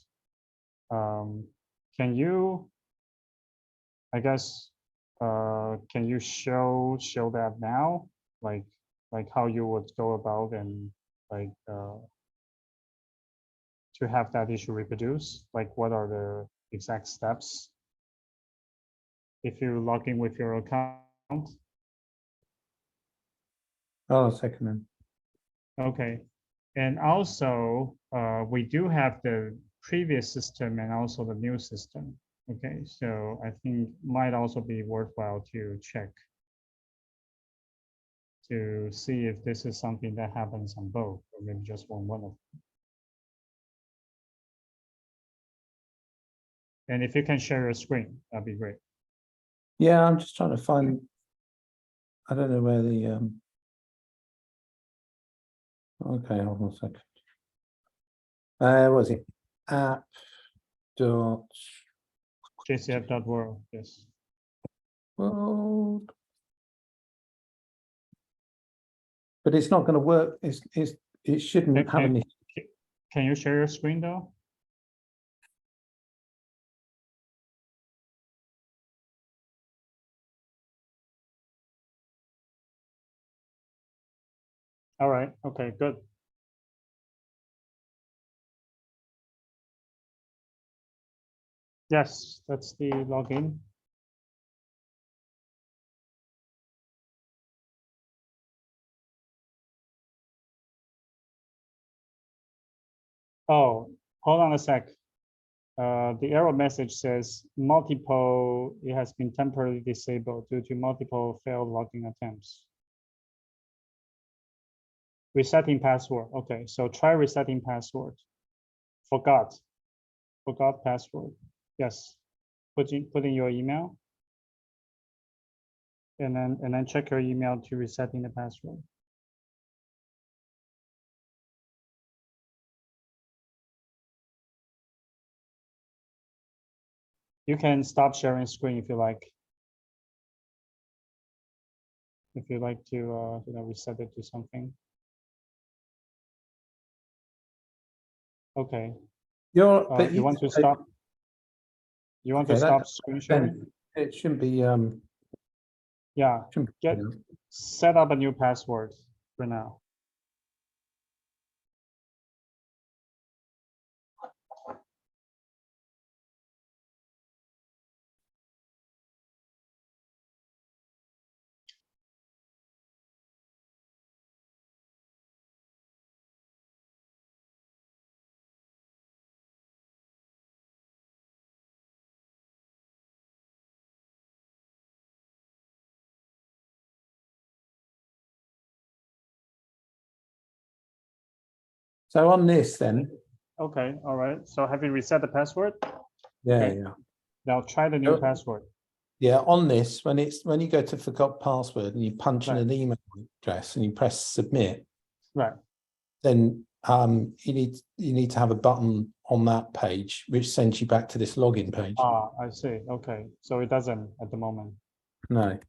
can you, I guess, can you show that now? Like how you would go about and like to have that issue reproduce? Like what are the exact steps if you log in with your account? Oh, a second then. Okay. And also, we do have the previous system and also the new system. Okay, so I think might also be worthwhile to check to see if this is something that happens on both, or maybe just on one of them. And if you can share your screen, that'd be great. Yeah, I'm just trying to find. I don't know where the Okay, hold on a second. What was it? App dot JCF.world, yes. world. But it's not going to work. It shouldn't have any. Can you share your screen though? All right, okay, good. Yes, that's the login. Oh, hold on a sec. The error message says multiple, it has been temporarily disabled due to multiple failed login attempts. Resetting password. Okay, so try resetting password. Forgot password. Yes, put in your email, and then check your email to resetting the password. You can stop sharing screen if you like. If you like to, you know, reset it to something. Okay. But you want to stop? You want to stop screen sharing? It shouldn't be. Yeah. Set up a new password for now. So on this then. Okay, all right. So have you reset the password? Yeah, okay. yeah. Now try the new password. Yeah, on this, when you go to forgot password and you punch in an email address and you press submit, right, then you need to have a button on that page which sends you back to this login page. Ah, I see. Okay, so it doesn't at the moment. No.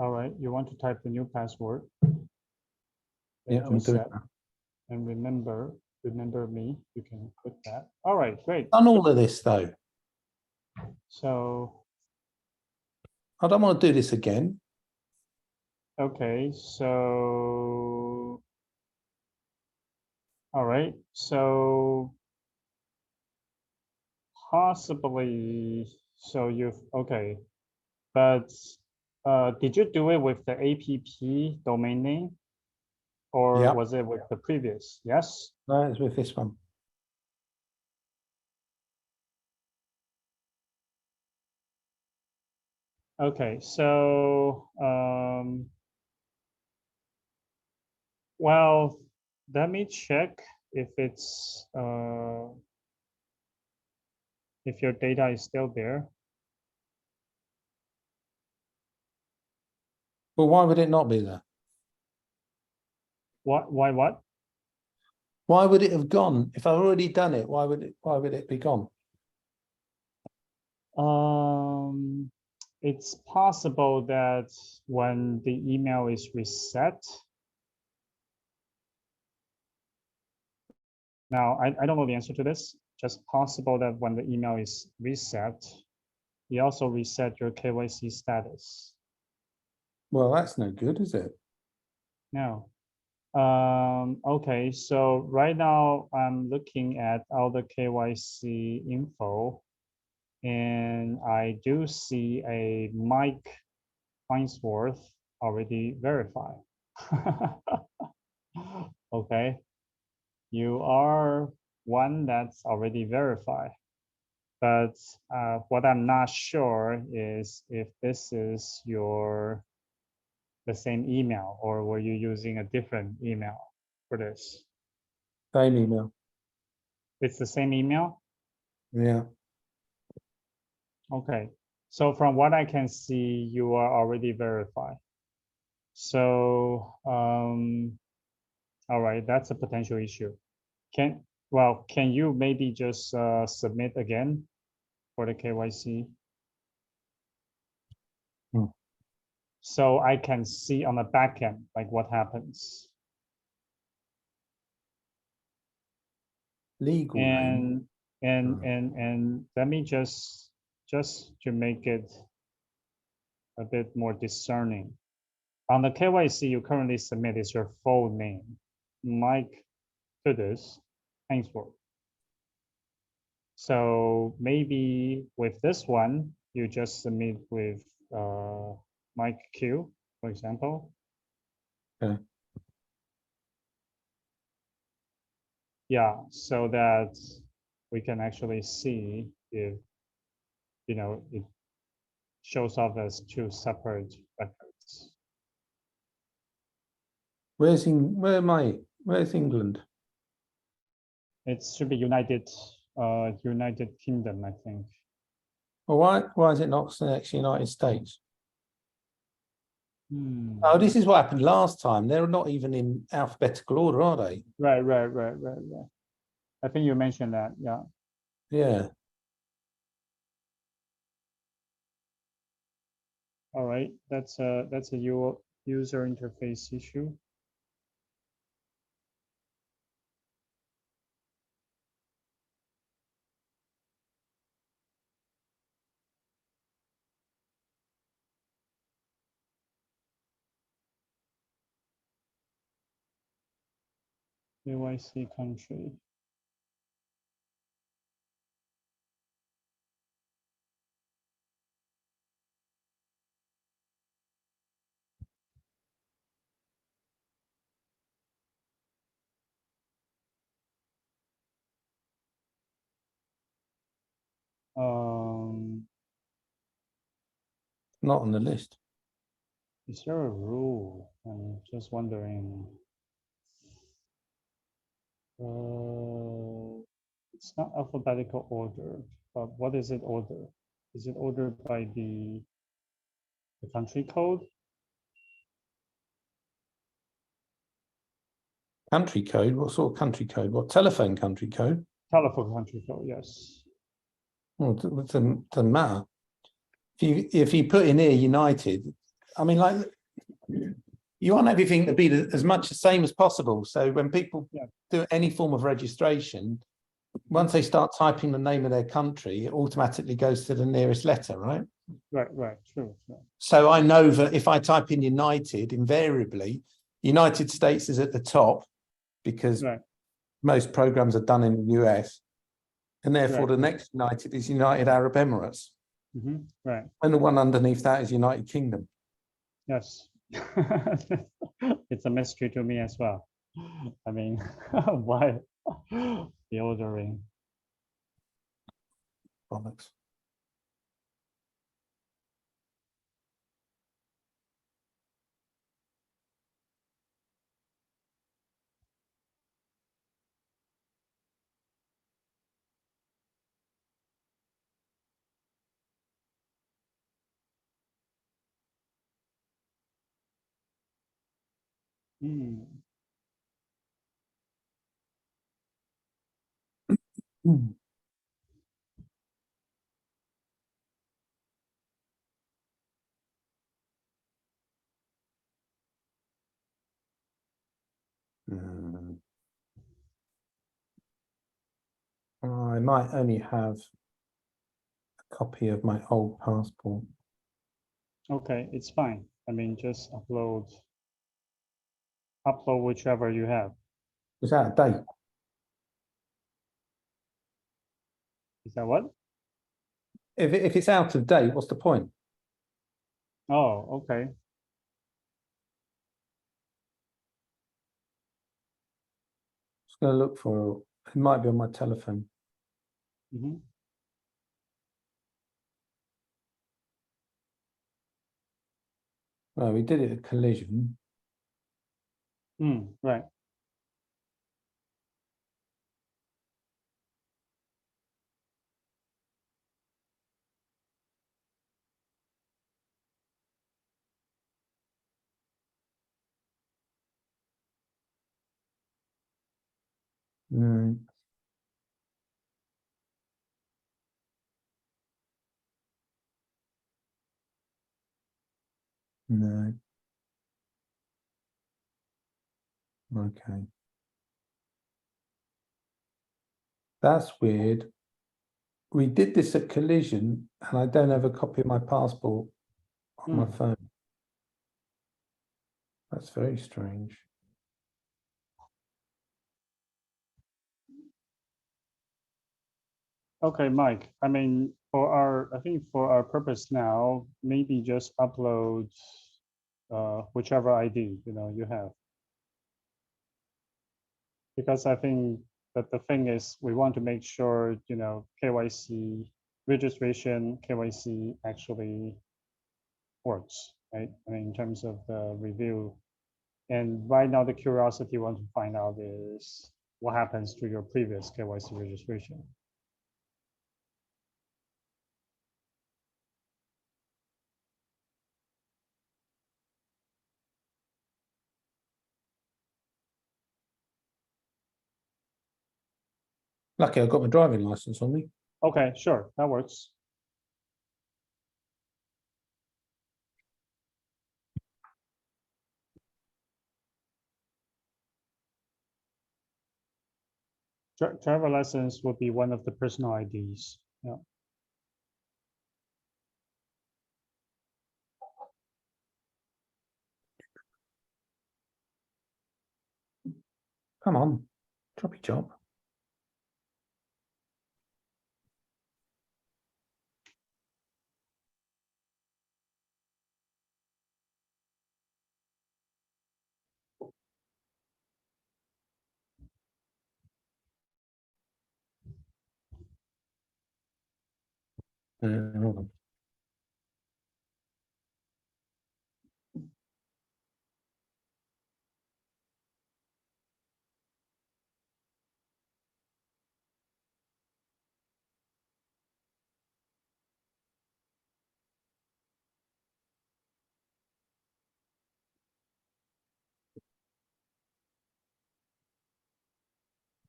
All right, you want to type the new password. Yeah, I'm doing that. And remember me, you can click that. All right, great. Done all of this though. So I don't want to do this again. okay, so all right, so possibly, so you've okay, but did you do it with the app domain name, or was it with the previous? Yes. No, it's with this one. Okay, so well, let me check if it's if your data is still there. Well, why would it not be there? Why what? Why would it have gone? If I've already done it, why would it be gone? It's possible that when the email is reset. Now, I don't know the answer to this. Just possible that when the email is reset, you also reset your KYC status. Well, that's no good, is it? No. Okay, so right now I'm looking at all the KYC info, and I do see a Mike Ainsworth already verified. Okay, you are one that's already verified, but what I'm not sure is if this is the same email, or were you using a different email for this? Same email. It's the same email? Yeah. Okay, so from what I can see, you are already verified. So, all right, that's a potential issue. Can you maybe just submit again for the KYC? Hmm. So I can see on the back end, like what happens. Legal name. And let me just to make it a bit more discerning. On the KYC you currently submit is your full name, Mike Fides Ainsworth. So maybe with this one, you just submit with Mike Q, for example. Okay. Yeah, so that we can actually see if, you know, it shows up as two separate records. Where's England? It should be United Kingdom, I think. Well, why is it not next United States? Hmm. Oh, this is what happened last time. They're not even in alphabetical order, are they? Right. I think you mentioned that, yeah. Yeah. All right, that's a user interface issue. KYC country. Not on the list. Is there a rule? I'm just wondering. It's not alphabetical order, but what is it ordered? Is it ordered by the country code? Country code? What sort of country code? What telephone country code? Telephone country code, yes. Well, it doesn't matter. If you put in here United, I mean, like, you want everything to be as much the same as possible. So when people do any form of registration, once they start typing the name of their country, it automatically goes to the nearest letter, right? Right, true. So I know that if I type in United, invariably, United States is at the top because most programs are done in the US. And therefore the next United is United Arab Emirates. Right. And the one underneath that is United Kingdom. Yes. It's a mystery to me as well. I mean, why the ordering? Bollocks. Hmm. Hmm. I might only have a copy of my old passport. Okay, it's fine. I mean, just upload whichever you have. It's out of date. Is that what? If it's out of date, what's the point? Oh, okay. Just going to look for it. Might be on my telephone. Mhm. Well, we did it at Collision. Right. No. No. Okay. That's weird. We did this at Collision, and I don't have a copy of my passport on my phone. That's very strange. Okay, Mike. I mean, I think for our purpose now, maybe just upload whichever ID you have, because I think that the thing is we want to make sure KYC registration, KYC actually works, right? I mean, in terms of the review. And right now, the curiosity we want to find out is what happens to your previous KYC registration. Lucky I've got my driving license on me. Okay, sure, that works. Driver license would be one of the personal IDs. Yeah. Come on, drop your job. Hold on.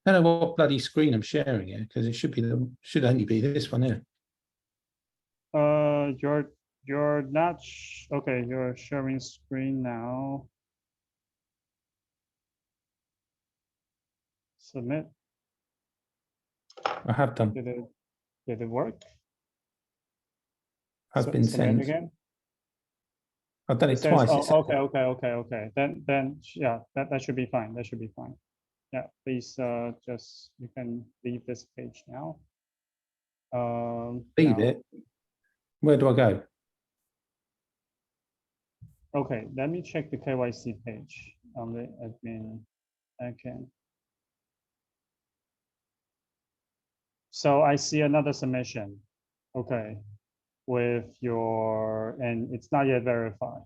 I don't know what bloody screen I'm sharing here because it should only be this one here. You're not okay. You're sharing screen now. Submit. I have done. Did it work? Has been submit sent. again. I've done it says, twice. oh, okay. Then yeah, that should be fine. That should be fine. Yeah, please just you can leave this page now. Leave now. it. Where do I go? Okay, let me check the KYC page on the admin backend. So I see another submission. Okay, with your, and it's not yet verified.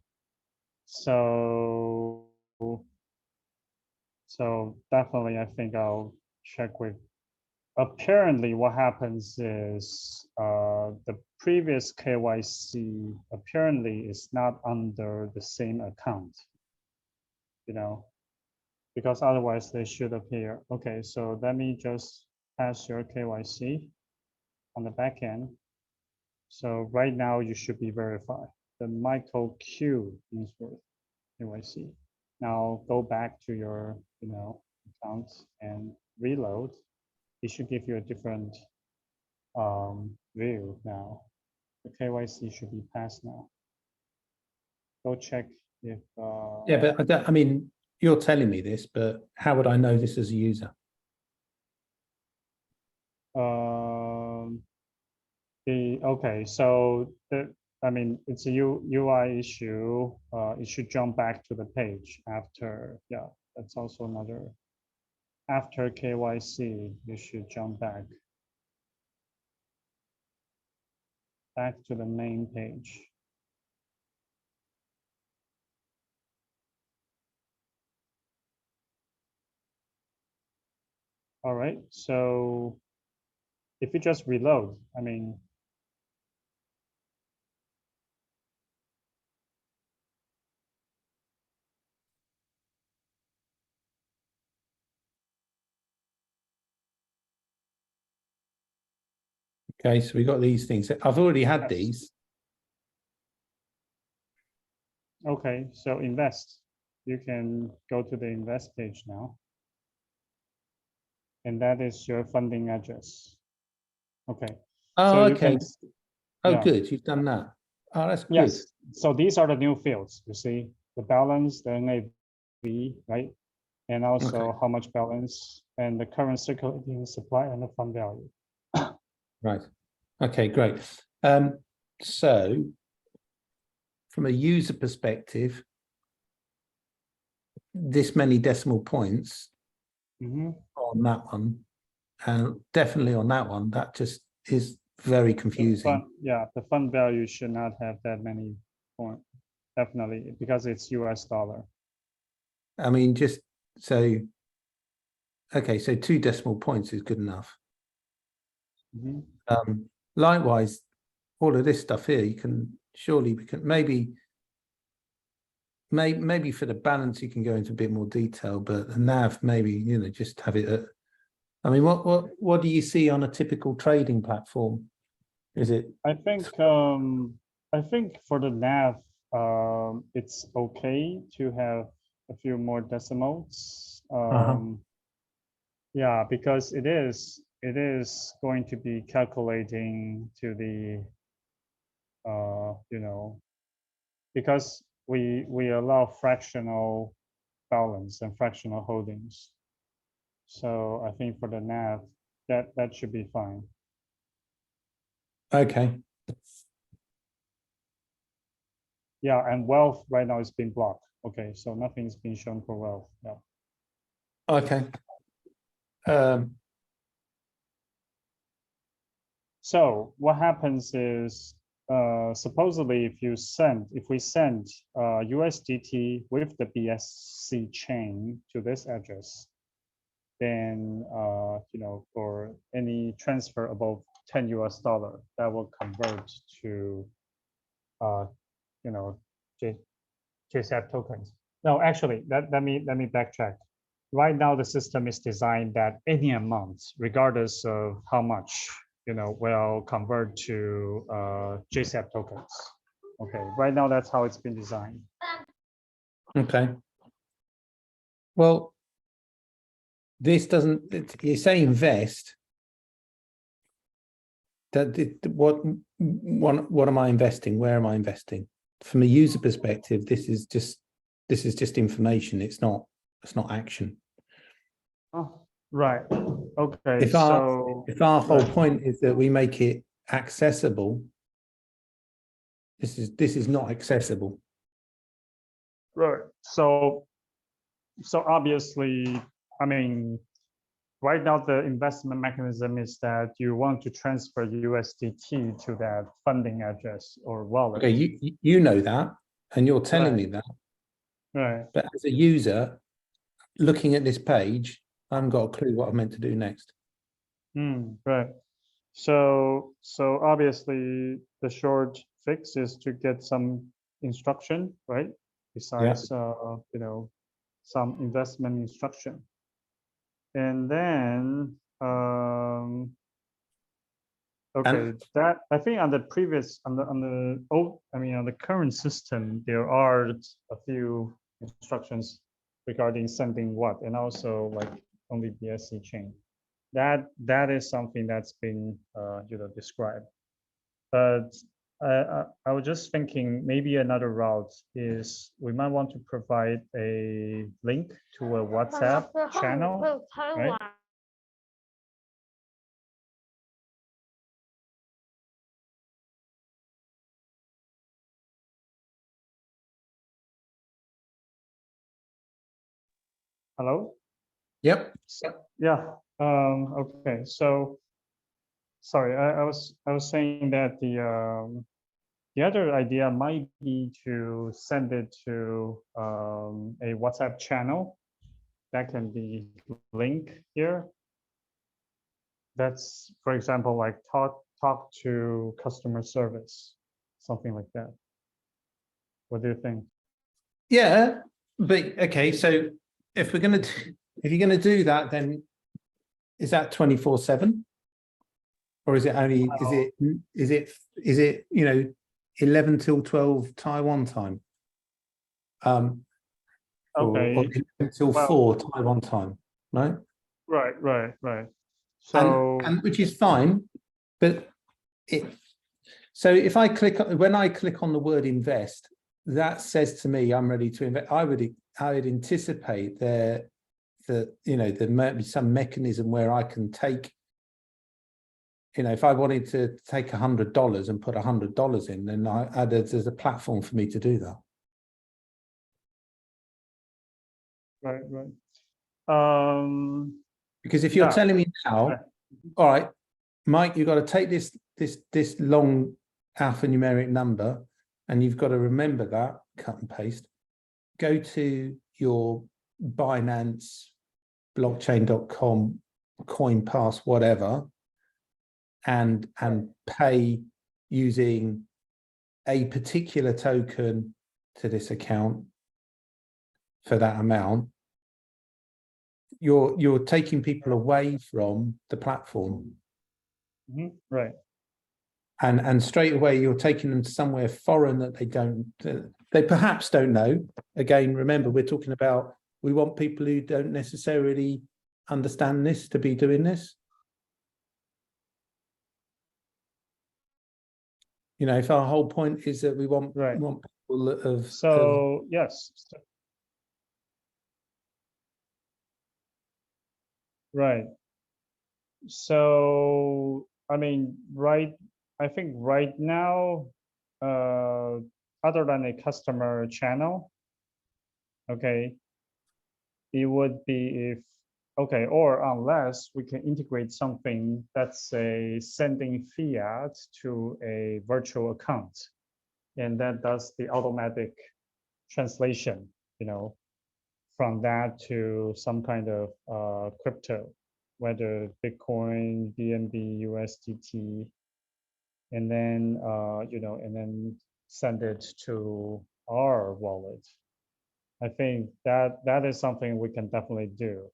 So definitely, I think I'll check with. Apparently, what happens is the previous KYC apparently is not under the same account, because otherwise they should appear. Okay, so let me just pass your KYC on the back end. So right now you should be verified. The Michael Q is for KYC. Now go back to your, account and reload. It should give you a different view now. The KYC should be passed now. Go check if. Yeah, but I mean, you're telling me this, but how would I know this as a user? Okay, so it's a UI issue. It should jump back to the page after. Yeah, that's also another. After KYC, you should jump back to the main page. All right, so if you just reload, Okay, so we got these things. I've already had Yes. these. Okay, so invest. You can go to the invest page now. And that is your funding address. Okay. Oh, so you okay. can, Oh, yeah. good. You've done that. Oh, that's good. Yes. So these are the new fields. You see the balance, the NAV, right? And also Okay. how much balance and the current circulating supply and the fund value. Right. Okay, great. So from a user perspective, this many decimal points on that one, and definitely on that one, that just is very confusing. The fund value should not have that many points, definitely, because it's US dollar. I mean, just so, okay, so 2 decimal points is good enough. Likewise, all of this stuff here, you can surely, we can maybe for the balance, you can go into a bit more detail, but the NAV, maybe, just have it at, I mean, what do you see on a typical trading platform? Is it? I think for the NAV, it's okay to have a few more decimals. Yeah, because it is going to be calculating to the because we allow fractional balance and fractional holdings. So I think for the NAV, that should be fine. Okay. Yeah, and wealth right now is being blocked. Okay, so nothing's being shown for wealth. Yeah. Okay. So what happens is, supposedly if we send USDT with the BSC chain to this address, then for any transfer above 10 US dollar, that will convert to JCF tokens. No, actually, let me backtrack. Right now, the system is designed that any amount, regardless of how much, will convert to JCF tokens. Okay, right now that's how it's been designed. Okay. Well, this doesn't. You say invest. What am I investing? Where am I investing? From a user perspective, this is just information. It's not action. Oh, right. Okay. If our whole point is that we make it accessible, this is not accessible. Right. So obviously, I mean, right now the investment mechanism is that you want to transfer USDT to that funding address or wallet. Okay, you know that, and you're telling me that. Right. But as a user, looking at this page, I haven't got a clue what I'm meant to do next. Right. So obviously the short fix is to get some instruction, right? Besides, some investment instruction. And then Okay, that I think on the previous on the old, I mean on the current system, there are a few instructions regarding sending what, and also like only BSC chain. That is something that's been described. But I was just thinking maybe another route is we might want to provide a link to a WhatsApp channel, right? Hello? Yep. Yeah. Okay. So sorry, I was saying that the other idea might be to send it to a WhatsApp channel that can be linked here. That's, for example, like talk to customer service, something like that. What do you think? Yeah, but okay. So if you're gonna do that, then is that 24/7, or is it only is it 11 till 12 Taiwan time? Or Okay. 11 till Well, 4 Taiwan time, right? right. So And which is fine, but so if I when I click on the word invest, that says to me I'm ready to invest. I would anticipate there that there might be some mechanism where I can take, if I wanted to take $100 and put $100 in, then there's a platform for me to do that. right. Because if you're telling me now, okay. all right, Mike, you've got to take this long alphanumeric number, and you've got to remember that, cut and paste, go to your Binance, blockchain.com, CoinPass, whatever, and pay using a particular token to this account for that amount, you're taking people away from the platform. Right. And straight away you're taking them to somewhere foreign that they perhaps don't know. Again, remember, we're talking about, we want people who don't necessarily understand this to be doing this. If our whole point is that we want people that have yes. Right. So I mean, I think right now, other than a customer channel, okay, it would be if, okay, or unless we can integrate something that's a sending fiat to a virtual account, and that does the automatic translation, from that to some kind of crypto, whether Bitcoin, BNB, USDT, and then and then send it to our wallet. I think that is something we can definitely do.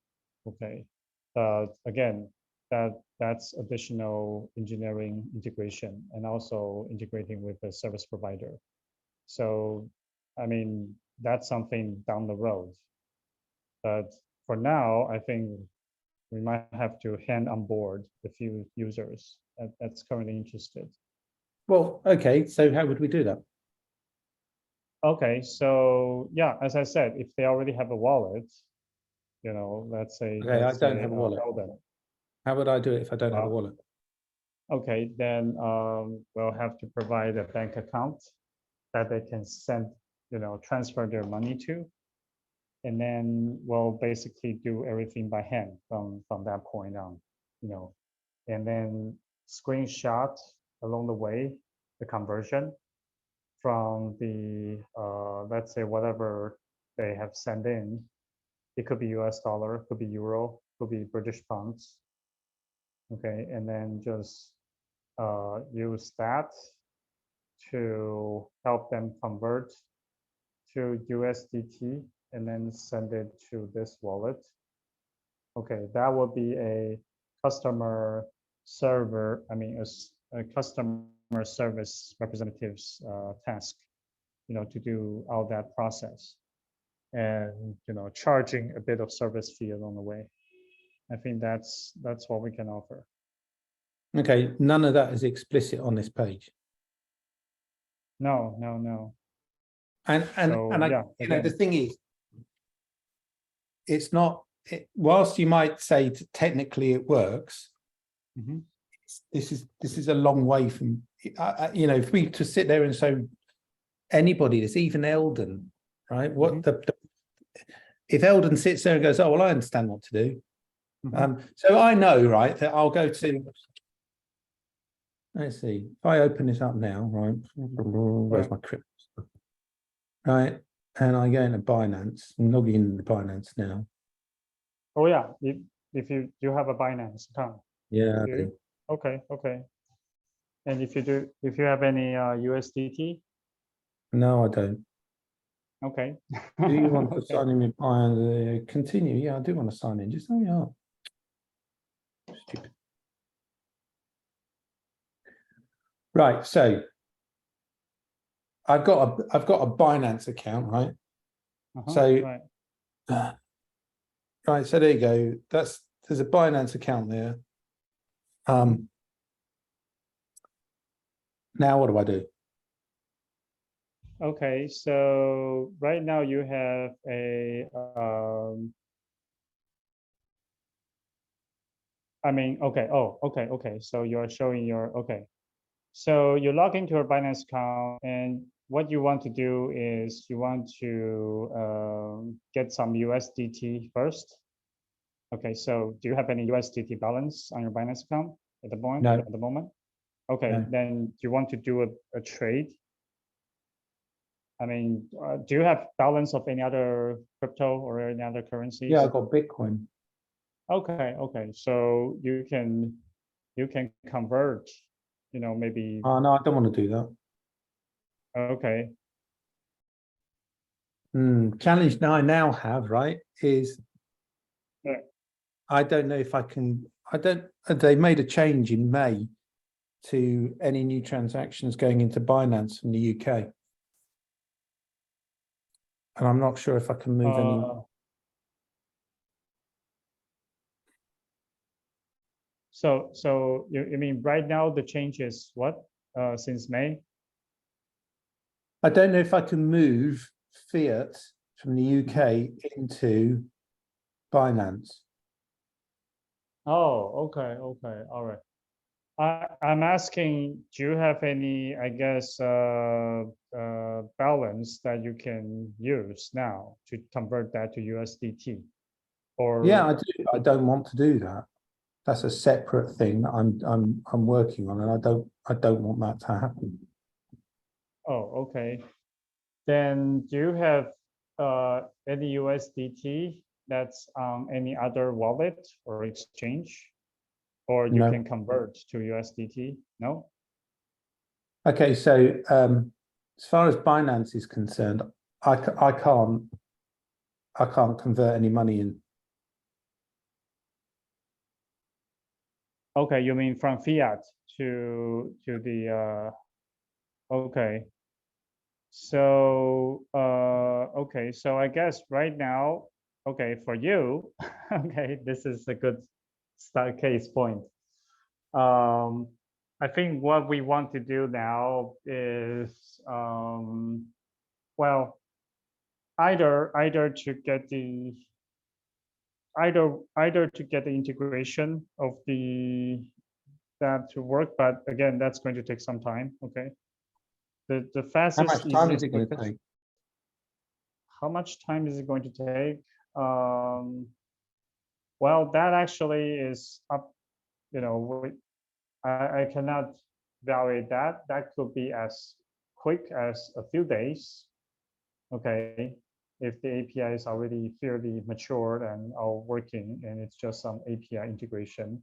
Okay, but again, that's additional engineering integration and also integrating with the service provider. So, I mean, that's something down the road. But for now, I think we might have to hand on board a few users that's currently interested. Well, okay, so how would we do that? Okay, so yeah, as I said, if they already have a wallet, let's say, okay, I don't have a wallet. How would I do it if I don't have a wallet? Okay, then we'll have to provide a bank account that they can send, transfer their money to. And then we'll basically do everything by hand from that point on, and then screenshot along the way the conversion from the let's say whatever they have sent in. It could be US dollar, could be euro, could be British pounds. Okay, and then just use that to help them convert to USDT and then send it to this wallet. Okay, that would be a customer server, I mean, a customer service representative's task, to do all that process, and charging a bit of service fee along the way. I think that's what we can offer. Okay, none of that is explicit on this page. No, no, no. And So, I, yeah, again, the thing is, it's not. Whilst you might say technically it works, this is a long way from. If we to sit there and say anybody that's even Eldon, right? What if Eldon sits there and goes, oh well, I understand what to do. So I know, right, that I'll go to. Let's see. If I open this up now, right? Where's my crypto? Right, and I go into Binance. I'm logging into Binance now. Oh yeah, if you have a Binance account. Yeah. I do. Okay, okay. And if you have any USDT? No, I don't. Okay. Do you want to Okay. sign in with continue? Yeah, I do want to sign in. Just hurry up. Stupid. Right, so I've got a Binance account, right? So right. right, so there you go. There's a Binance account there. Now what do I do? Okay, so right now you have a I mean, okay. Oh, okay, okay. So you're showing your okay. So you log into your Binance account, and what you want to do is you want to get some USDT first. Okay, so do you have any USDT balance on your Binance account at the point? No. At the moment? Okay, No. then you want to do a trade. I mean, do you have balance of any other crypto or any other currencies? Yeah, I've got Bitcoin. Okay, okay. So you can convert, maybe. Oh no, I don't want to do that. Okay. Challenge I now have, right, is Yeah. I don't know if I can. They made a change in May to any new transactions going into Binance from the UK. And I'm not sure if I can move any. So you mean right now the change is what, since May? I don't know if I can move fiat from the UK into Binance. Oh, okay, okay, all right. I'm asking, do you have any, I guess, balance that you can use now to convert that to USDT? Or Yeah, I do. I don't want to do that. That's a separate thing that I'm working on, and I don't want that to happen. Oh, okay. Then do you have any USDT that's on any other wallet or exchange? Or you No. can convert to USDT? No? Okay, so as far as Binance is concerned, I can't convert any money in. Okay, you mean from fiat to the okay. So okay, so I guess right now, okay, for you, okay, this is a good start case point. I think what we want to do now is well, either to get the integration of that to work, but again, that's going to take some time. Okay, the fastest. How much time is it going to take? How much time is it going to take? Well, that actually is up. I cannot evaluate that. That could be as quick as a few days. Okay, if the API is already fairly matured and all working, and it's just some API integration,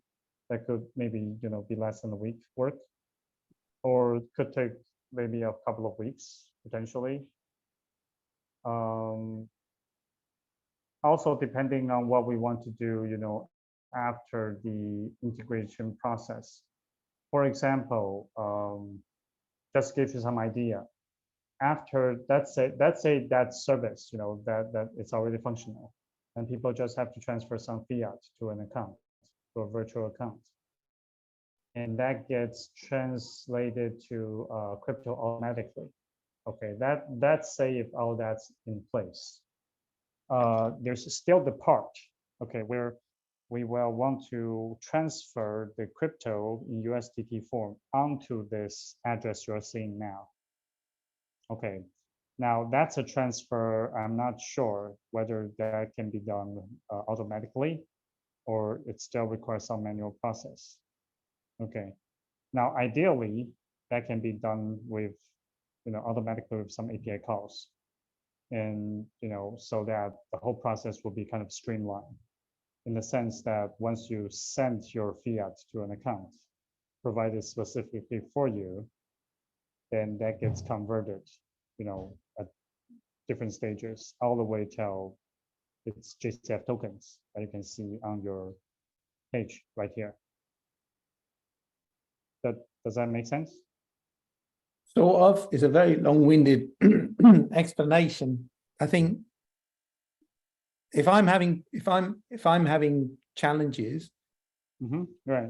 that could maybe be less than a week work, or it could take maybe a couple of weeks potentially. Also, depending on what we want to do, after the integration process. For example, just give you some idea. After let's say that service, that it's already functional, and people just have to transfer some fiat to an account, to a virtual account, and that gets translated to crypto automatically. Okay, that's say if all that's in place. There's still the part, okay, where we will want to transfer the crypto in USDT form onto this address you're seeing now. Okay, now that's a transfer. I'm not sure whether that can be done automatically or it still requires some manual process. Okay, now ideally that can be done with, automatically with some API calls, and so that the whole process will be kind of streamlined in the sense that once you send your fiat to an account provided specifically for you, then that gets converted, at different stages, all the way till it's JCF tokens that you can see on your page right here. Does that make sense? Sort of. Is a very long-winded explanation. I think if I'm having challenges, right,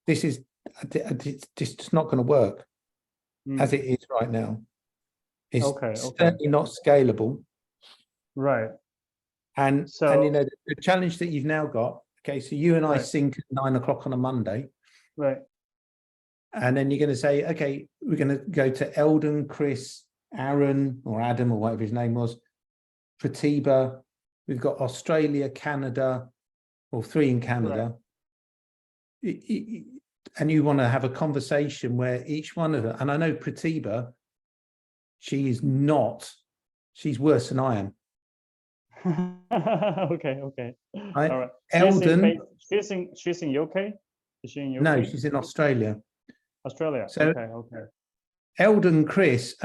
this is just not going to work as it is right now. It's certainly not scalable. Right. And the challenge that you've now got. Okay, so you and I sync at 9 o'clock on a Monday. Right. And then you're going to say, okay, we're going to go to Eldon, Chris, Aaron, or Adam, or whatever his name was, Pratibha. We've got Australia, Canada, or 3 in Canada. Right. And you want to have a conversation where each one of them, and I know Pratibha, she's worse than I am. Okay. Right? All right. Eldon. She's in UK? Is she in UK? No, she's in Australia. Australia. So, okay. Eldon, Chris,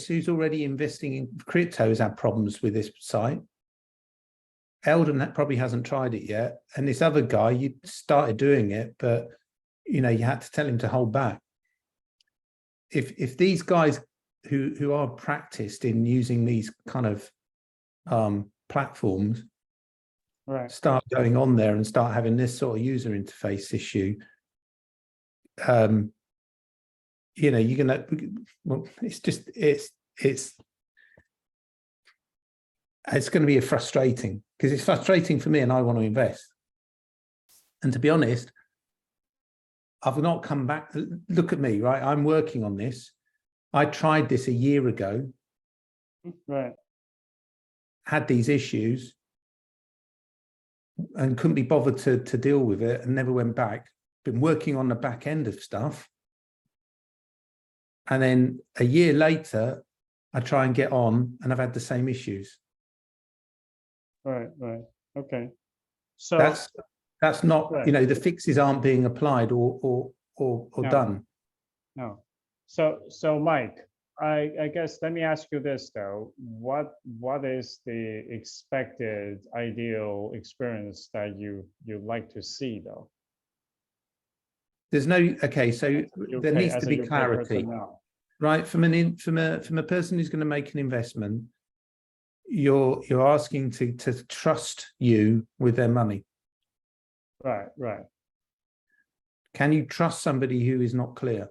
who's already investing in crypto, has had problems with this site. Eldon that probably hasn't tried it yet. And this other guy, you started doing it, but you had to tell him to hold back. If these guys who are practiced in using these kind of platforms start going on there and start having this sort of user interface issue, you're gonna, well, it's going to be frustrating, because it's frustrating for me and I want to invest. And to be honest, I've not come back. Look at me, right? I'm working on this. I tried this a year ago. Right. Had these issues and couldn't be bothered to deal with it and never went back. Been working on the back end of stuff. And then a year later, I try and get on and I've had the same issues. Right. Okay. So that's not, the fixes aren't being applied or done. No. So Mike, I guess let me ask you this though. What is the expected ideal experience that you'd like to see though? There's no, okay, so there needs to be clarity, right? From a person who's going to make an investment, you're asking to trust you with their money. Right. Can you trust somebody who is not clear?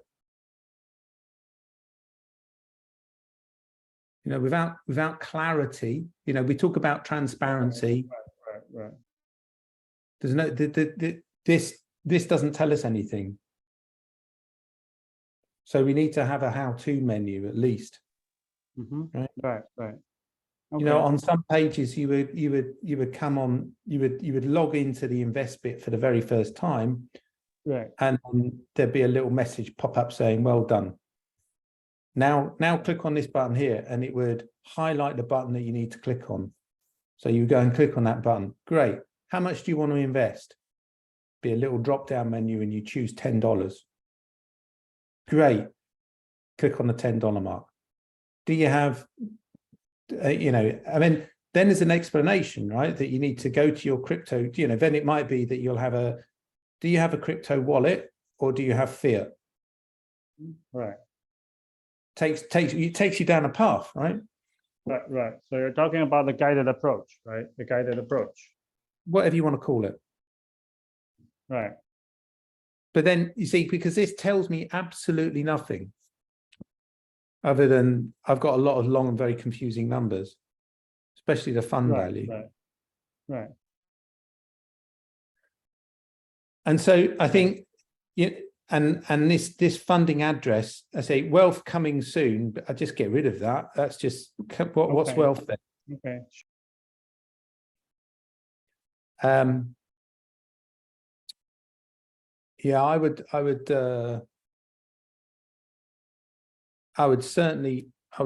Without clarity, we talk about transparency. Right. There's no, this doesn't tell us anything. So we need to have a how-to menu at least. Right. Okay. On some pages you would come on, you would log into the invest bit for the very first time. Right. And there'd be a little message pop up saying, well done. Now click on this button here, and it would highlight the button that you need to click on. So you go and click on that button. Great. How much do you want to invest? Be a little drop-down menu and you choose $10. Great. Click on the $10 mark. Do you have, then there's an explanation, right? That you need to go to your crypto, you know, then it might be that you'll have do you have a crypto wallet or do you have fiat? Right. It takes you down a path, right? Right. So you're talking about the guided approach, right? The guided approach. Whatever you want to call it. Right. But then you see, because this tells me absolutely nothing other than I've got a lot of long and very confusing numbers, especially the fund value. Right. And so I think, and this funding address, I say wealth coming soon, but I just get rid of that. That's just what's wealth then? Okay. Yeah, I would certainly, I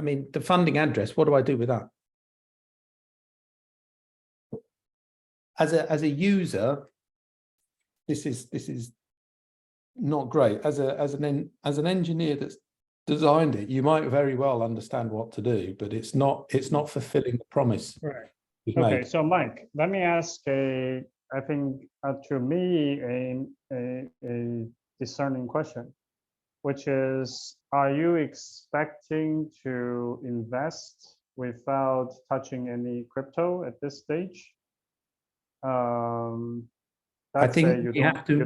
mean, the funding address, what do I do with that? As a user, this is not great. As an engineer that's designed it, you might very well understand what to do, but it's not fulfilling the promise. Right. We've Okay. made. So Mike, let me ask I think to me a discerning question, which is, are you expecting to invest without touching any crypto at this stage? I think say you have to. You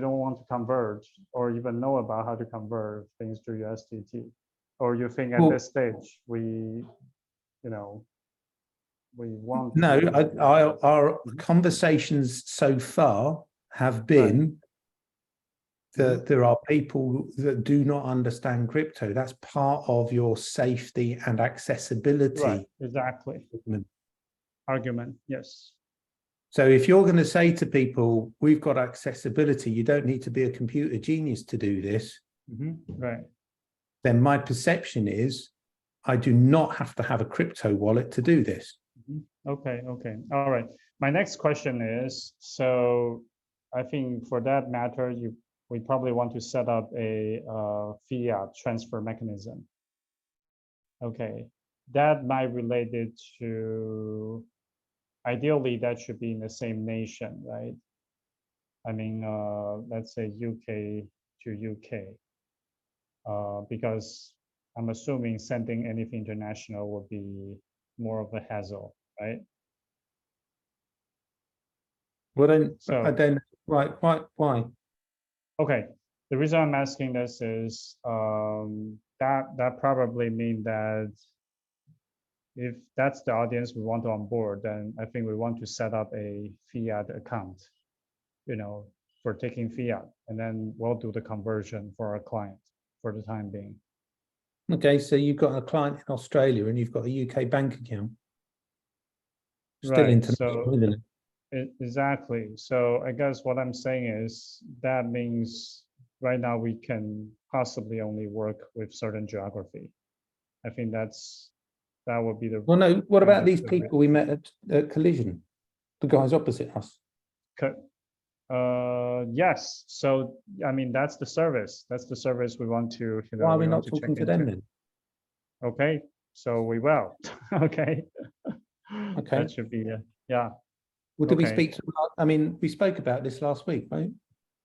don't want to convert or even know about how to convert things to USDT, or you think at this stage we want no, to... our conversations so far have been that there are people that do not understand crypto. That's part of your safety and accessibility. Right, exactly. Argument, yes. So if you're going to say to people, we've got accessibility, you don't need to be a computer genius to do this. Right. Then my perception is I do not have to have a crypto wallet to do this. Okay. All right. My next question is, so I think for that matter, we probably want to set up a fiat transfer mechanism. Okay. That might relate it to, ideally, that should be in the same nation, right? I mean, let's say UK to UK, because I'm assuming sending anything international would be more of a hassle, right? Well, then, right, why? Okay, the reason I'm asking this is that probably mean that if that's the audience we want to onboard, then I think we want to set up a fiat account, for taking fiat, and then we'll do the conversion for our client for the time being. Okay, so you've got a client in Australia and you've got a UK bank account. Still right, international, isn't it? Exactly. So I guess what I'm saying is that means right now we can possibly only work with certain geography. I think that would be the... Well, no, what about these people we met at Collision? The guys opposite us. Yes. So, I mean, that's the service. That's the service we want to, Why are we not talking to them then? Okay. So we will. Okay. Okay. That should be, yeah. Well, did we speak to, I mean, we spoke about this last week, right?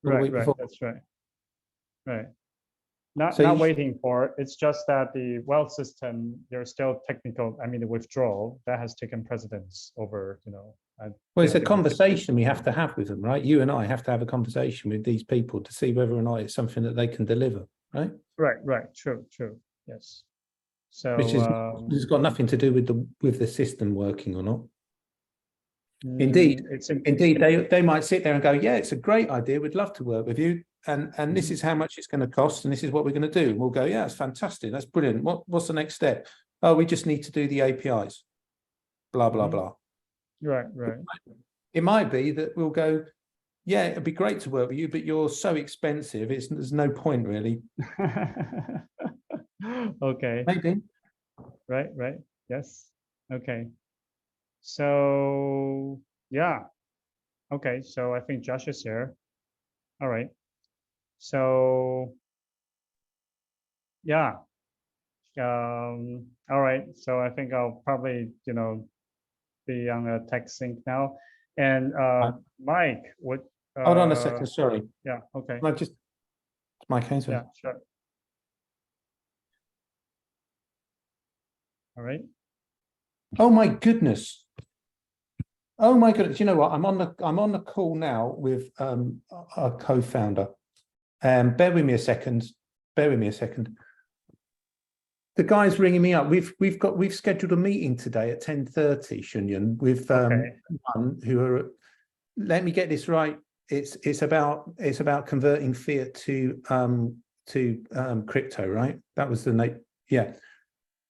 Right, that's right. Right. Not waiting for it. It's just that the wealth system, there's still technical, I mean, the withdrawal, that has taken precedence over, well, it's a conversation we have to have with them, right? You and I have to have a conversation with these people to see whether or not it's something that they can deliver, right? Right. True. Yes. So which has got nothing to do with the system working or not. Indeed, they might sit there and go, yeah, it's a great idea. We'd love to work with you. And this is how much it's going to cost. And this is what we're going to do. And we'll go, yeah, it's fantastic. That's brilliant. What's the next step? Oh, we just need to do the APIs. Blah, blah, blah. Right. It might be that we'll go, yeah, it'd be great to work with you, but you're so expensive. There's no point really. Okay. Maybe. Right. Yes. Okay. So, yeah. Okay. So I think Josh is here. All right. So, yeah. All right. So I think I'll probably, be on a tech sync now. And Mike, what? Hold on a second, sorry. Yeah. Okay. Can I just my case? Yeah. Sure. All right. Oh my goodness. Oh my goodness. You know what? I'm on the call now with our co-founder. Bear with me a second. Bear with me a second. The guy's ringing me up. We've scheduled a meeting today at 10:30, Shunyun, with one who are. Let me get this right. It's about converting fiat to crypto, right? That was the name. Yeah.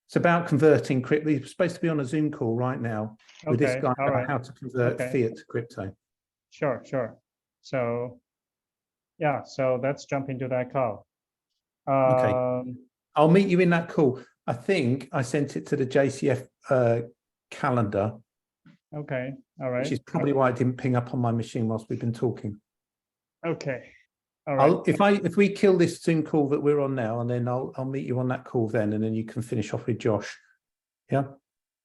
It's about converting crypto. We're supposed to be on a Zoom call right now with this guy about how to convert fiat to crypto. Sure. So, yeah. So let's jump into that call. Okay. I'll meet you in that call. I think I sent it to the JCF calendar. Okay. All right. Which is probably why I didn't ping up on my machine whilst we've been talking. Okay. All right. If we kill this Zoom call that we're on now, and then I'll meet you on that call then, and then you can finish off with Josh. Yeah.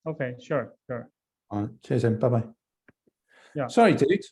Okay. Sure. All right. Cheers then. Bye bye. Yeah. Sorry, dude.